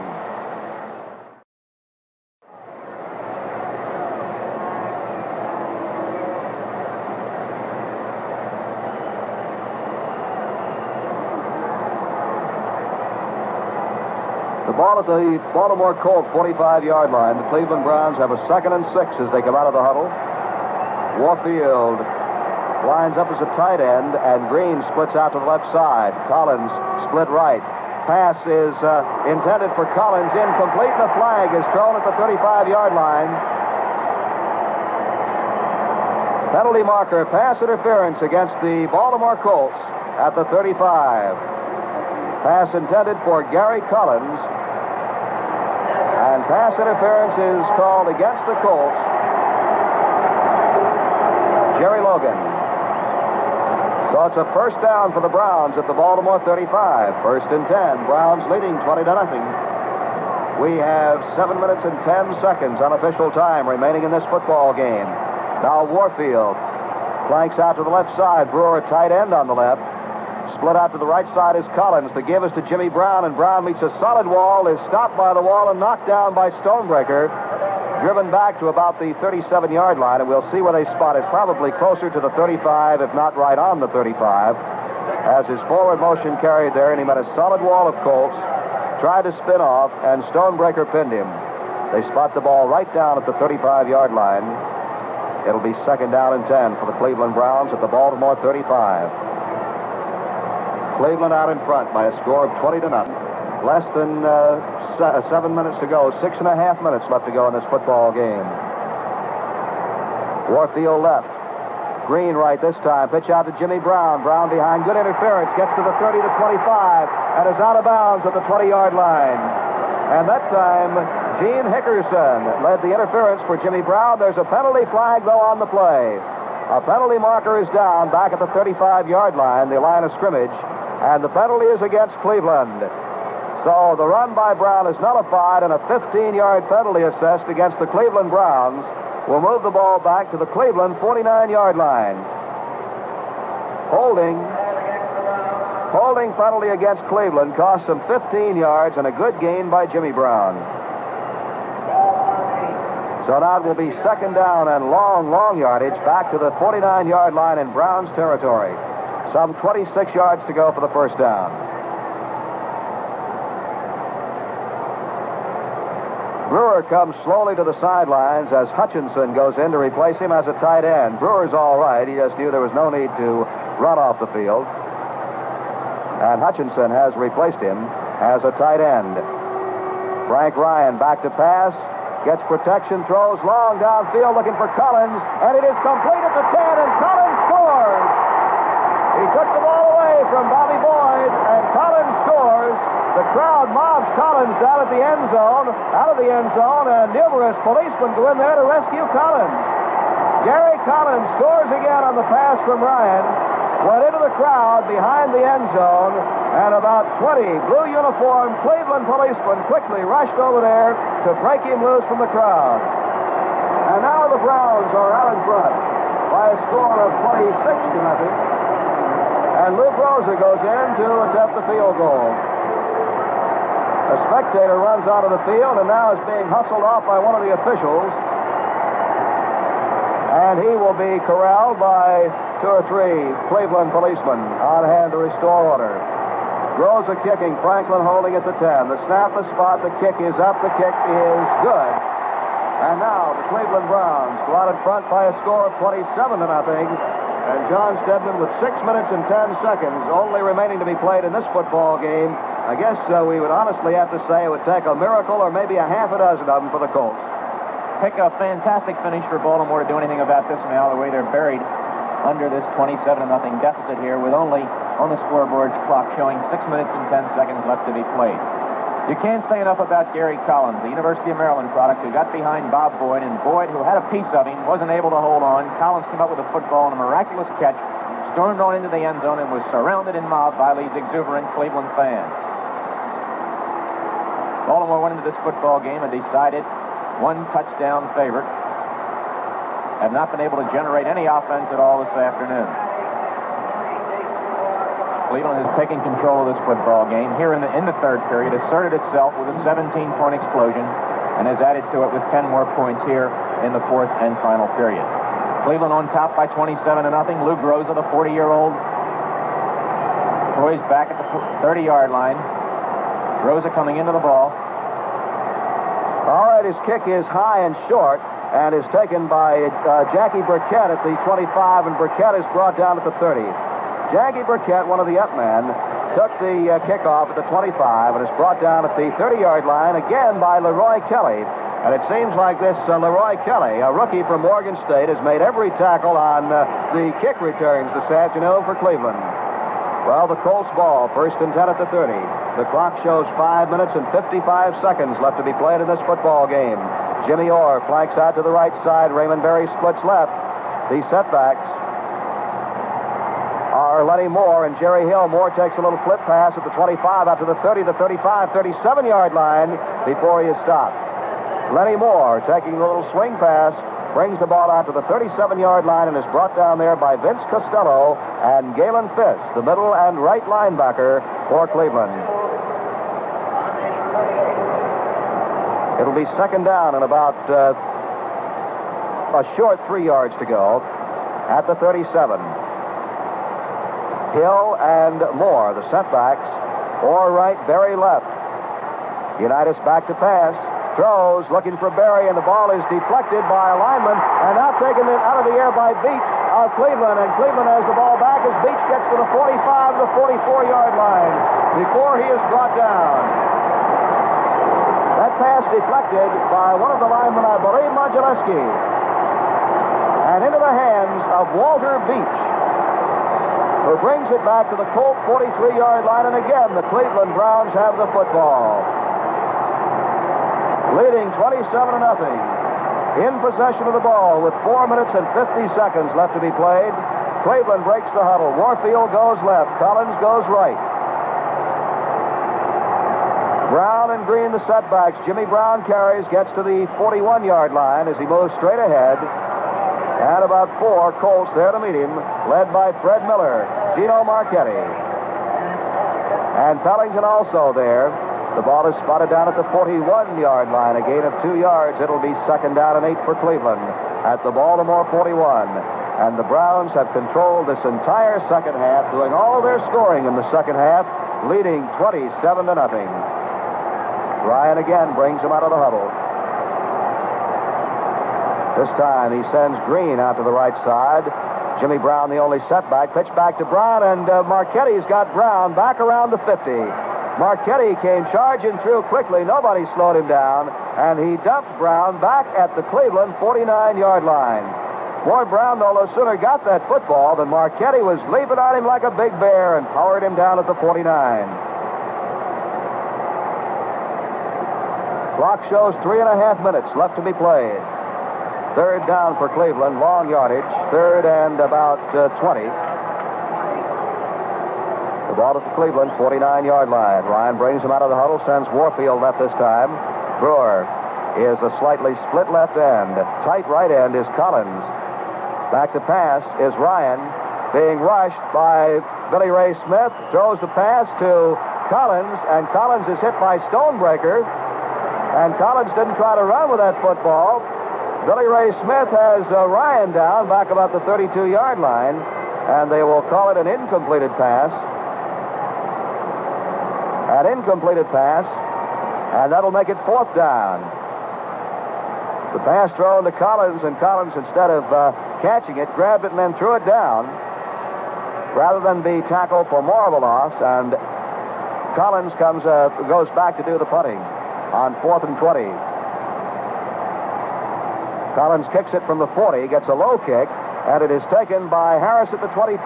The ball at the Baltimore Colt 45-yard line. The Cleveland Browns have a 2nd and 6 as they come out of the huddle. Warfield lines up as a tight end, and Green splits out to the left side. Collins split right. Pass is intended for Collins, incomplete, and the flag is thrown at the 35-yard line. Penalty marker, pass interference against the Baltimore Colts at the 35. Pass intended for Gary Collins. And pass interference is called against the Colts. Jerry Logan. So it's a first down for the Browns at the Baltimore 35. 1st and 10. Browns leading 20-0. We have 7 minutes and 10 seconds unofficial time remaining in this football game. Now Warfield flanks out to the left side. Brewer tight end on the left. Split out to the right side is Collins. The give is to Jimmy Brown, and Brown meets a solid wall, is stopped by the wall and knocked down by Stonebreaker. Driven back to about the 37-yard line, and we'll see where they spot it. Probably closer to the 35, if not right on the 35. As his forward motion carried there, and he met a solid wall of Colts. Tried to spin off, and Stonebreaker pinned him. They spot the ball right down at the 35-yard line. It'll be 2nd down and 10 for the Cleveland Browns at the Baltimore 35. Cleveland out in front by a score of 20-0. Less than 7 minutes to go. 6.5 minutes left to go in this football game. Warfield left. Green right this time. Pitch out to Jimmy Brown. Brown behind. Good interference. Gets to the 30 to 25 and is out of bounds at the 20-yard line. And that time, Gene Hickerson led the interference for Jimmy Brown. There's a penalty flag, though, on the play. A penalty marker is down back at the 35-yard line, the line of scrimmage. And the penalty is against Cleveland. So the run by Brown is nullified, and a 15-yard penalty assessed against the Cleveland Browns will move the ball back to the Cleveland 49-yard line. Holding penalty against Cleveland cost them 15 yards and a good gain by Jimmy Brown. So now it will be 2nd down and long yardage back to the 49-yard line in Browns territory. Some 26 yards to go for the first down. Brewer comes slowly to the sidelines as Hutchinson goes in to replace him as a tight end. Brewer's all right. He just knew there was no need to run off the field. And Hutchinson has replaced him as a tight end. Frank Ryan back to pass. Gets protection, throws long downfield looking for Collins. And it is complete at the 10, and Collins scores. He took the ball away from Bobby Boyd, and Collins scores. The crowd mobs Collins down at the end zone, out of the end zone, and numerous policemen go in there to rescue Collins. Gary Collins scores again on the pass from Ryan, went into the crowd behind the end zone, and about 20 blue uniformed Cleveland policemen quickly rushed over there to break him loose from the crowd. And now the Browns are out in front by a score of 26-0. And Lou Groza goes in to attempt the field goal. A spectator runs out of the field and now is being hustled off by one of the officials. And he will be corralled by 2 or 3 Cleveland policemen on hand to restore order. Groza kicking, Franklin holding at the 10. The snap is spot, the kick is up, the kick is good. And now the Cleveland Browns go out in front by a score of 27-0. And John Stedman with 6 minutes and 10 seconds only remaining to be played in this football game. I guess we would honestly have to say it would take a miracle or maybe a half a dozen of them for the Colts. Pick a fantastic finish for Baltimore to do anything about this now, the way they're buried under this 27-0 deficit here with only on the scoreboard clock showing 6 minutes and 10 seconds left to be played. You can't say enough about Gary Collins, the University of Maryland product, who got behind Bob Boyd, and Boyd, who had a piece of him, wasn't able to hold on. Collins came up with a football and a miraculous catch, stormed on into the end zone, and was surrounded and mobbed by these exuberant Cleveland fans. Baltimore went into this football game and decided one-touchdown favorite. Have not been able to generate any offense at all this afternoon. Cleveland has taken control of this football game here in the third period, asserted itself with a 17-point explosion, and has added to it with 10 more points here in the fourth and final period. Cleveland on top by 27-0. Lou Groza, the 40-year-old, poised back at the 30-yard line. Groza coming into the ball. All right, his kick is high and short and is taken by Jackie Burkett at the 25, and Burkett is brought down at the 30. Jackie Burkett, one of the up men, took the kickoff at the 25 and is brought down at the 30-yard line again by Leroy Kelly. And it seems like this Leroy Kelly, a rookie from Morgan State, has made every tackle on the kick returns this afternoon for Cleveland. Well, the Colts ball, 1st and 10 at the 30. The clock shows 5 minutes and 55 seconds left to be played in this football game. Jimmy Orr flanks out to the right side. Raymond Berry splits left. The setbacks are Lenny Moore and Jerry Hill. Moore takes a little flip pass at the 25 out to the 30, the 35, 37-yard line before he is stopped. Lenny Moore taking a little swing pass, brings the ball out to the 37-yard line and is brought down there by Vince Costello and Galen Fisk, the middle and right linebacker for Cleveland. It'll be second down and about a short 3 yards to go at the 37. Hill and Moore, the setbacks. Orr right, Berry left. Unitas back to pass. Throws, looking for Berry, and the ball is deflected by a lineman, and now taken out of the air by Beach of Cleveland, and Cleveland has the ball back as Beach gets to the 45 to the 44-yard line before he is brought down. That pass deflected by one of the linemen, I believe, Modulewski, and into the hands of Walter Beach, who brings it back to the Colt 43-yard line, and again the Cleveland Browns have the football, leading 27-0. In possession of the ball with 4 minutes and 50 seconds left to be played. Cleveland breaks the huddle. Warfield goes left. Collins goes right. Brown and Green, the setbacks. Jimmy Brown carries, gets to the 41-yard line as he moves straight ahead. And about 4 Colts there to meet him, led by Fred Miller, Gino Marchetti. And Pellington also there. The ball is spotted down at the 41-yard line, a gain of 2 yards. It'll be second down and 8 for Cleveland at the Baltimore 41. And the Browns have controlled this entire second half, doing all of their scoring in the second half, leading 27-0. Ryan again brings him out of the huddle. This time he sends Green out to the right side. Jimmy Brown, the only setback. Pitch back to Brown, and Marchetti's got Brown back around the 50. Marchetti came charging through quickly. Nobody slowed him down, and he dumped Brown back at the Cleveland 49-yard line. Boy, Brown no sooner got that football than Marchetti was leaping on him like a big bear and powered him down at the 49. Clock shows 3.5 minutes left to be played. Third down for Cleveland, long yardage, third and about 20. The ball at the Cleveland 49-yard line. Ryan brings him out of the huddle, sends Warfield left this time. Brewer is a slightly split left end. Tight right end is Collins. Back to pass is Ryan, being rushed by Billy Ray Smith. Throws the pass to Collins, and Collins is hit by Stonebreaker. And Collins didn't try to run with that football. Billy Ray Smith has Ryan down back about the 32-yard line, and they will call it an incompleted pass. An incompleted pass, and that'll make it fourth down. The pass thrown to Collins, and Collins, instead of catching it, grabbed it and then threw it down rather than be tackled for more of a loss, and Collins goes back to do the punting on 4th and 20. Collins kicks it from the 40, gets a low kick, and it is taken by Harris at the 22.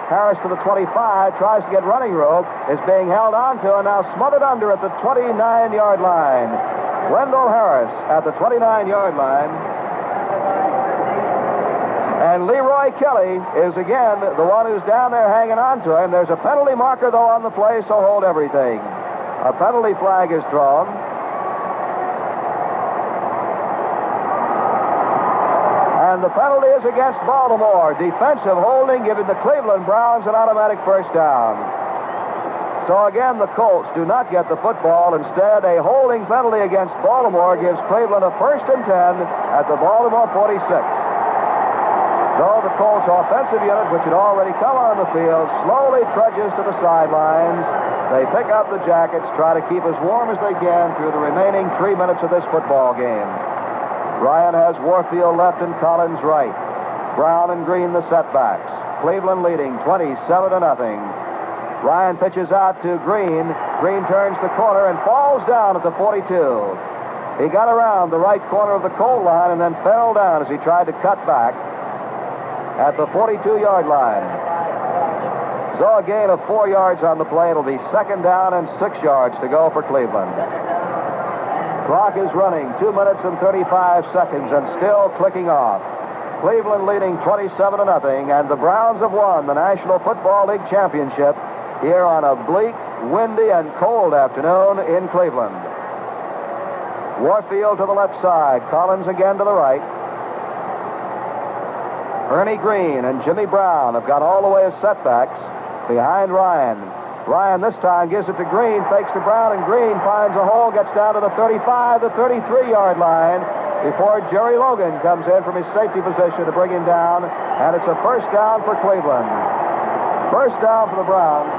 Harris to the 25, tries to get running room, is being held onto and now smothered under at the 29-yard line. Wendell Harris at the 29-yard line. And Leroy Kelly is again the one who's down there hanging on to him. There's a penalty marker, though, on the play, so hold everything. A penalty flag is thrown. And the penalty is against Baltimore. Defensive holding, giving the Cleveland Browns an automatic first down. So again, the Colts do not get the football. Instead, a holding penalty against Baltimore gives Cleveland a 1st and 10 at the Baltimore 46. So the Colts offensive unit, which had already come on the field, slowly trudges to the sidelines. They pick up the jackets, try to keep as warm as they can through the remaining 3 minutes of this football game. Ryan has Warfield left and Collins right. Brown and Green the setbacks. Cleveland leading 27-0. Ryan pitches out to Green. Green turns the corner and falls down at the 42. He got around the right corner of the Colt line and then fell down as he tried to cut back at the 42-yard line. So a gain of 4 yards on the play. It'll be 2nd down and 6 yards to go for Cleveland. Clock is running, 2 minutes and 35 seconds, and still clicking off. Cleveland leading 27-0, and the Browns have won the National Football League championship here on a bleak, windy, and cold afternoon in Cleveland. Warfield to the left side, Collins again to the right. Ernie Green and Jimmy Brown have got all the way as setbacks behind Ryan. Ryan this time gives it to Green, fakes to Brown, and Green finds a hole, gets down to the 35, the 33-yard line before Jerry Logan comes in from his safety position to bring him down, and it's a 1st down for Cleveland. 1st down for the Browns.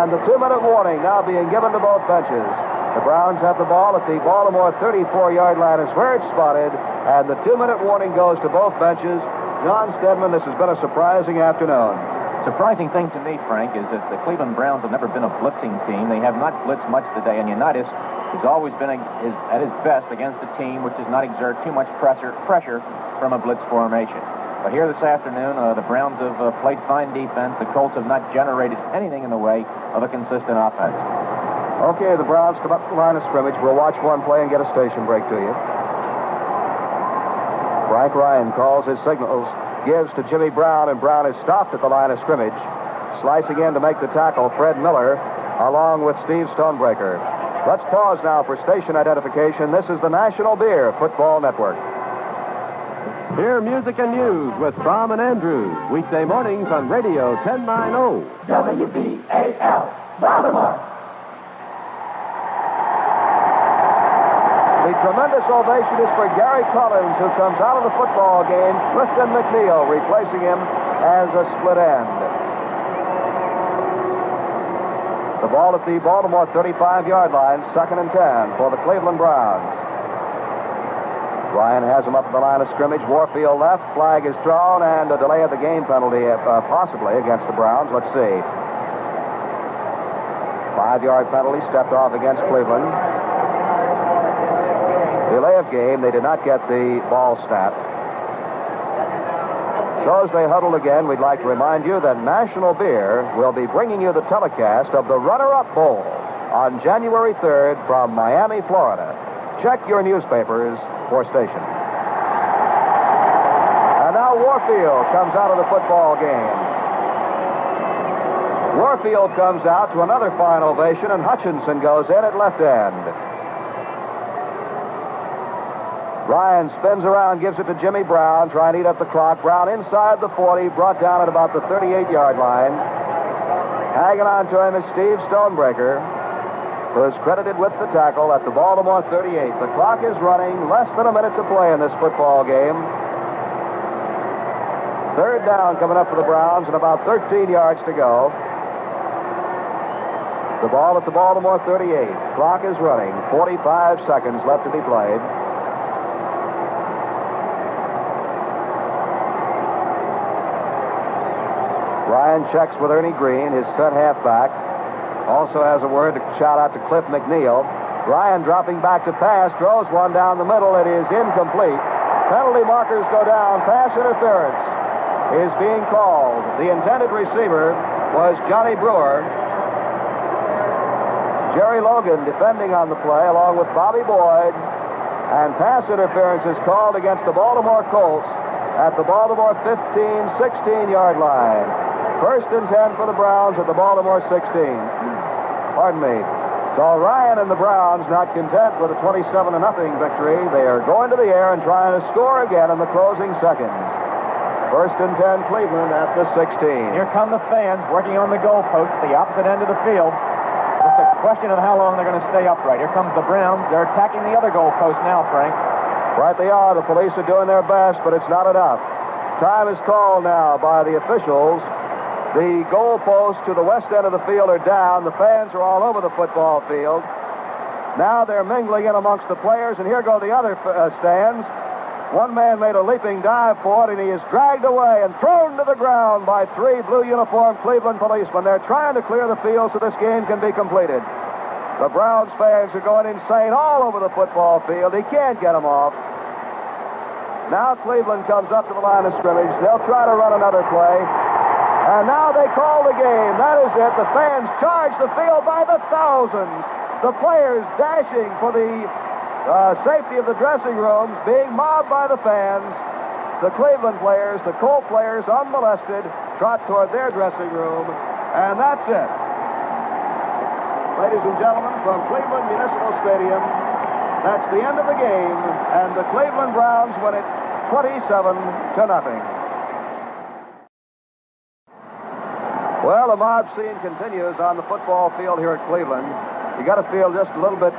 And the 2-minute warning now being given to both benches. The Browns have the ball at the Baltimore 34-yard line is where it's spotted, and the 2-minute warning goes to both benches. John Stedman, this has been a surprising afternoon. Surprising thing to me, Frank, is that the Cleveland Browns have never been a blitzing team. They have not blitzed much today, and Unitas has always been at his best against a team which does not exert too much pressure from a blitz formation. But here this afternoon, the Browns have played fine defense. The Colts have not generated anything in the way of a consistent offense. Okay, the Browns come up to the line of scrimmage. We'll watch one play and get a station break to you. Frank Ryan calls his signals. Gives to Jimmy Brown, and Brown is stopped at the line of scrimmage. Slicing in to make the tackle, Fred Miller, along with Steve Stonebreaker. Let's pause now for station identification. This is the National Beer Football Network. Hear music and news with Tom and Andrews, weekday mornings on Radio 1090. WBAL, Baltimore. The tremendous ovation is for Gary Collins, who comes out of the football game. Clifton McNeil replacing him as a split end. The ball at the Baltimore 35-yard line, 2nd and 10 for the Cleveland Browns. Ryan has him up at the line of scrimmage. Warfield left. Flag is thrown, and a delay of the game penalty possibly against the Browns. Let's see. 5-yard penalty stepped off against Cleveland. Delay of game. They did not get the ball snapped. So as they huddle again, we'd like to remind you that National Beer will be bringing you the telecast of the Runner-Up Bowl on January 3rd from Miami, Florida. Check your newspapers for station. And now Warfield comes out of the football game. Warfield comes out to another fine ovation, and Hutchinson goes in at left end. Ryan spins around, gives it to Jimmy Brown, trying to eat up the clock. Brown inside the 40, brought down at about the 38-yard line. Hanging on to him is Steve Stonebreaker, who is credited with the tackle at the Baltimore 38. The clock is running, less than a minute to play in this football game. Third down coming up for the Browns and about 13 yards to go. The ball at the Baltimore 38. Clock is running. 45 seconds left to be played. Ryan checks with Ernie Green, his set halfback. Also has a word to shout out to Cliff McNeil. Ryan dropping back to pass, throws one down the middle. It is incomplete. Penalty markers go down. Pass interference is being called. The intended receiver was Johnny Brewer. Jerry Logan defending on the play along with Bobby Boyd. And pass interference is called against the Baltimore Colts at the Baltimore 15, 16-yard line. First and 10 for the Browns at the Baltimore 16. Pardon me. So Ryan and the Browns not content with a 27-0 victory. They are going to the air and trying to score again in the closing seconds. First and 10, Cleveland at the 16. Here come the fans working on the goalpost at the opposite end of the field. Just a question of how long they're going to stay upright. Here comes the Browns. They're attacking the other goalpost now, Frank. Right they are. The police are doing their best, but it's not enough. Time is called now by the officials. The goalposts to the west end of the field are down. The fans are all over the football field. Now they're mingling in amongst the players, and here go the other stands. One man made a leaping dive for it, and he is dragged away and thrown to the ground by three blue-uniformed Cleveland policemen. They're trying to clear the field so this game can be completed. The Browns fans are going insane all over the football field. He can't get them off. Now Cleveland comes up to the line of scrimmage. They'll try to run another play. And now they call the game. That is it. The fans charge the field by the thousands. The players dashing for the safety of the dressing rooms, being mobbed by the fans. The Cleveland players, the Colt players, unmolested, trot toward their dressing room. And that's it. Ladies and gentlemen, from Cleveland Municipal Stadium, that's the end of the game, and the Cleveland Browns win it 27-0. Well, the mob scene continues on the football field here at Cleveland. You got to feel just a little bit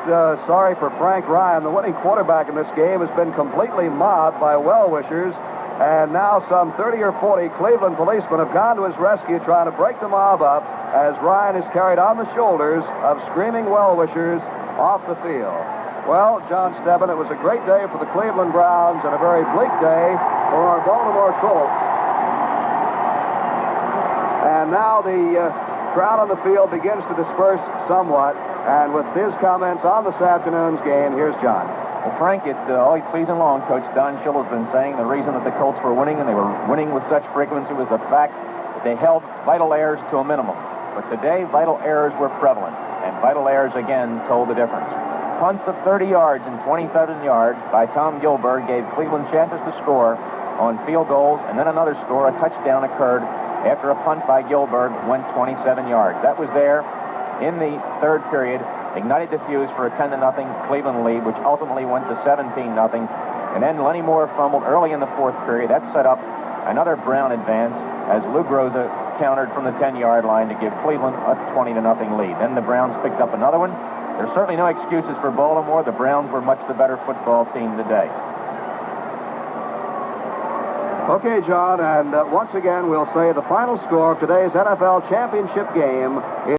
sorry for Frank Ryan. The winning quarterback in this game has been completely mobbed by well-wishers, and now some 30 or 40 Cleveland policemen have gone to his rescue trying to break the mob up as Ryan is carried on the shoulders of screaming well-wishers off the field. Well, John Stebbin, it was a great day for the Cleveland Browns and a very bleak day for our Baltimore Colts. And now the crowd on the field begins to disperse somewhat. And with his comments on this afternoon's game, here's John. Well, Frank, all season long, Coach Don Schill has been saying the reason that the Colts were winning, and they were winning with such frequency, was the fact that they held vital errors to a minimum. But today, vital errors were prevalent, and vital errors again told the difference. Punts of 30 yards and 27 yards by Tom Gilbert gave Cleveland chances to score on field goals, and then another score, a touchdown occurred after a punt by Gilbert went 27 yards. That was there in the third period, ignited the fuse for a 10-0 Cleveland lead, which ultimately went to 17-0. And then Lenny Moore fumbled early in the fourth period. That set up another Brown advance as Lou Groza countered from the 10-yard line to give Cleveland a 20-0 lead. Then the Browns picked up another one. There's certainly no excuses for Baltimore. The Browns were much the better football team today. Okay, John, and once again, we'll say the final score of today's NFL championship game is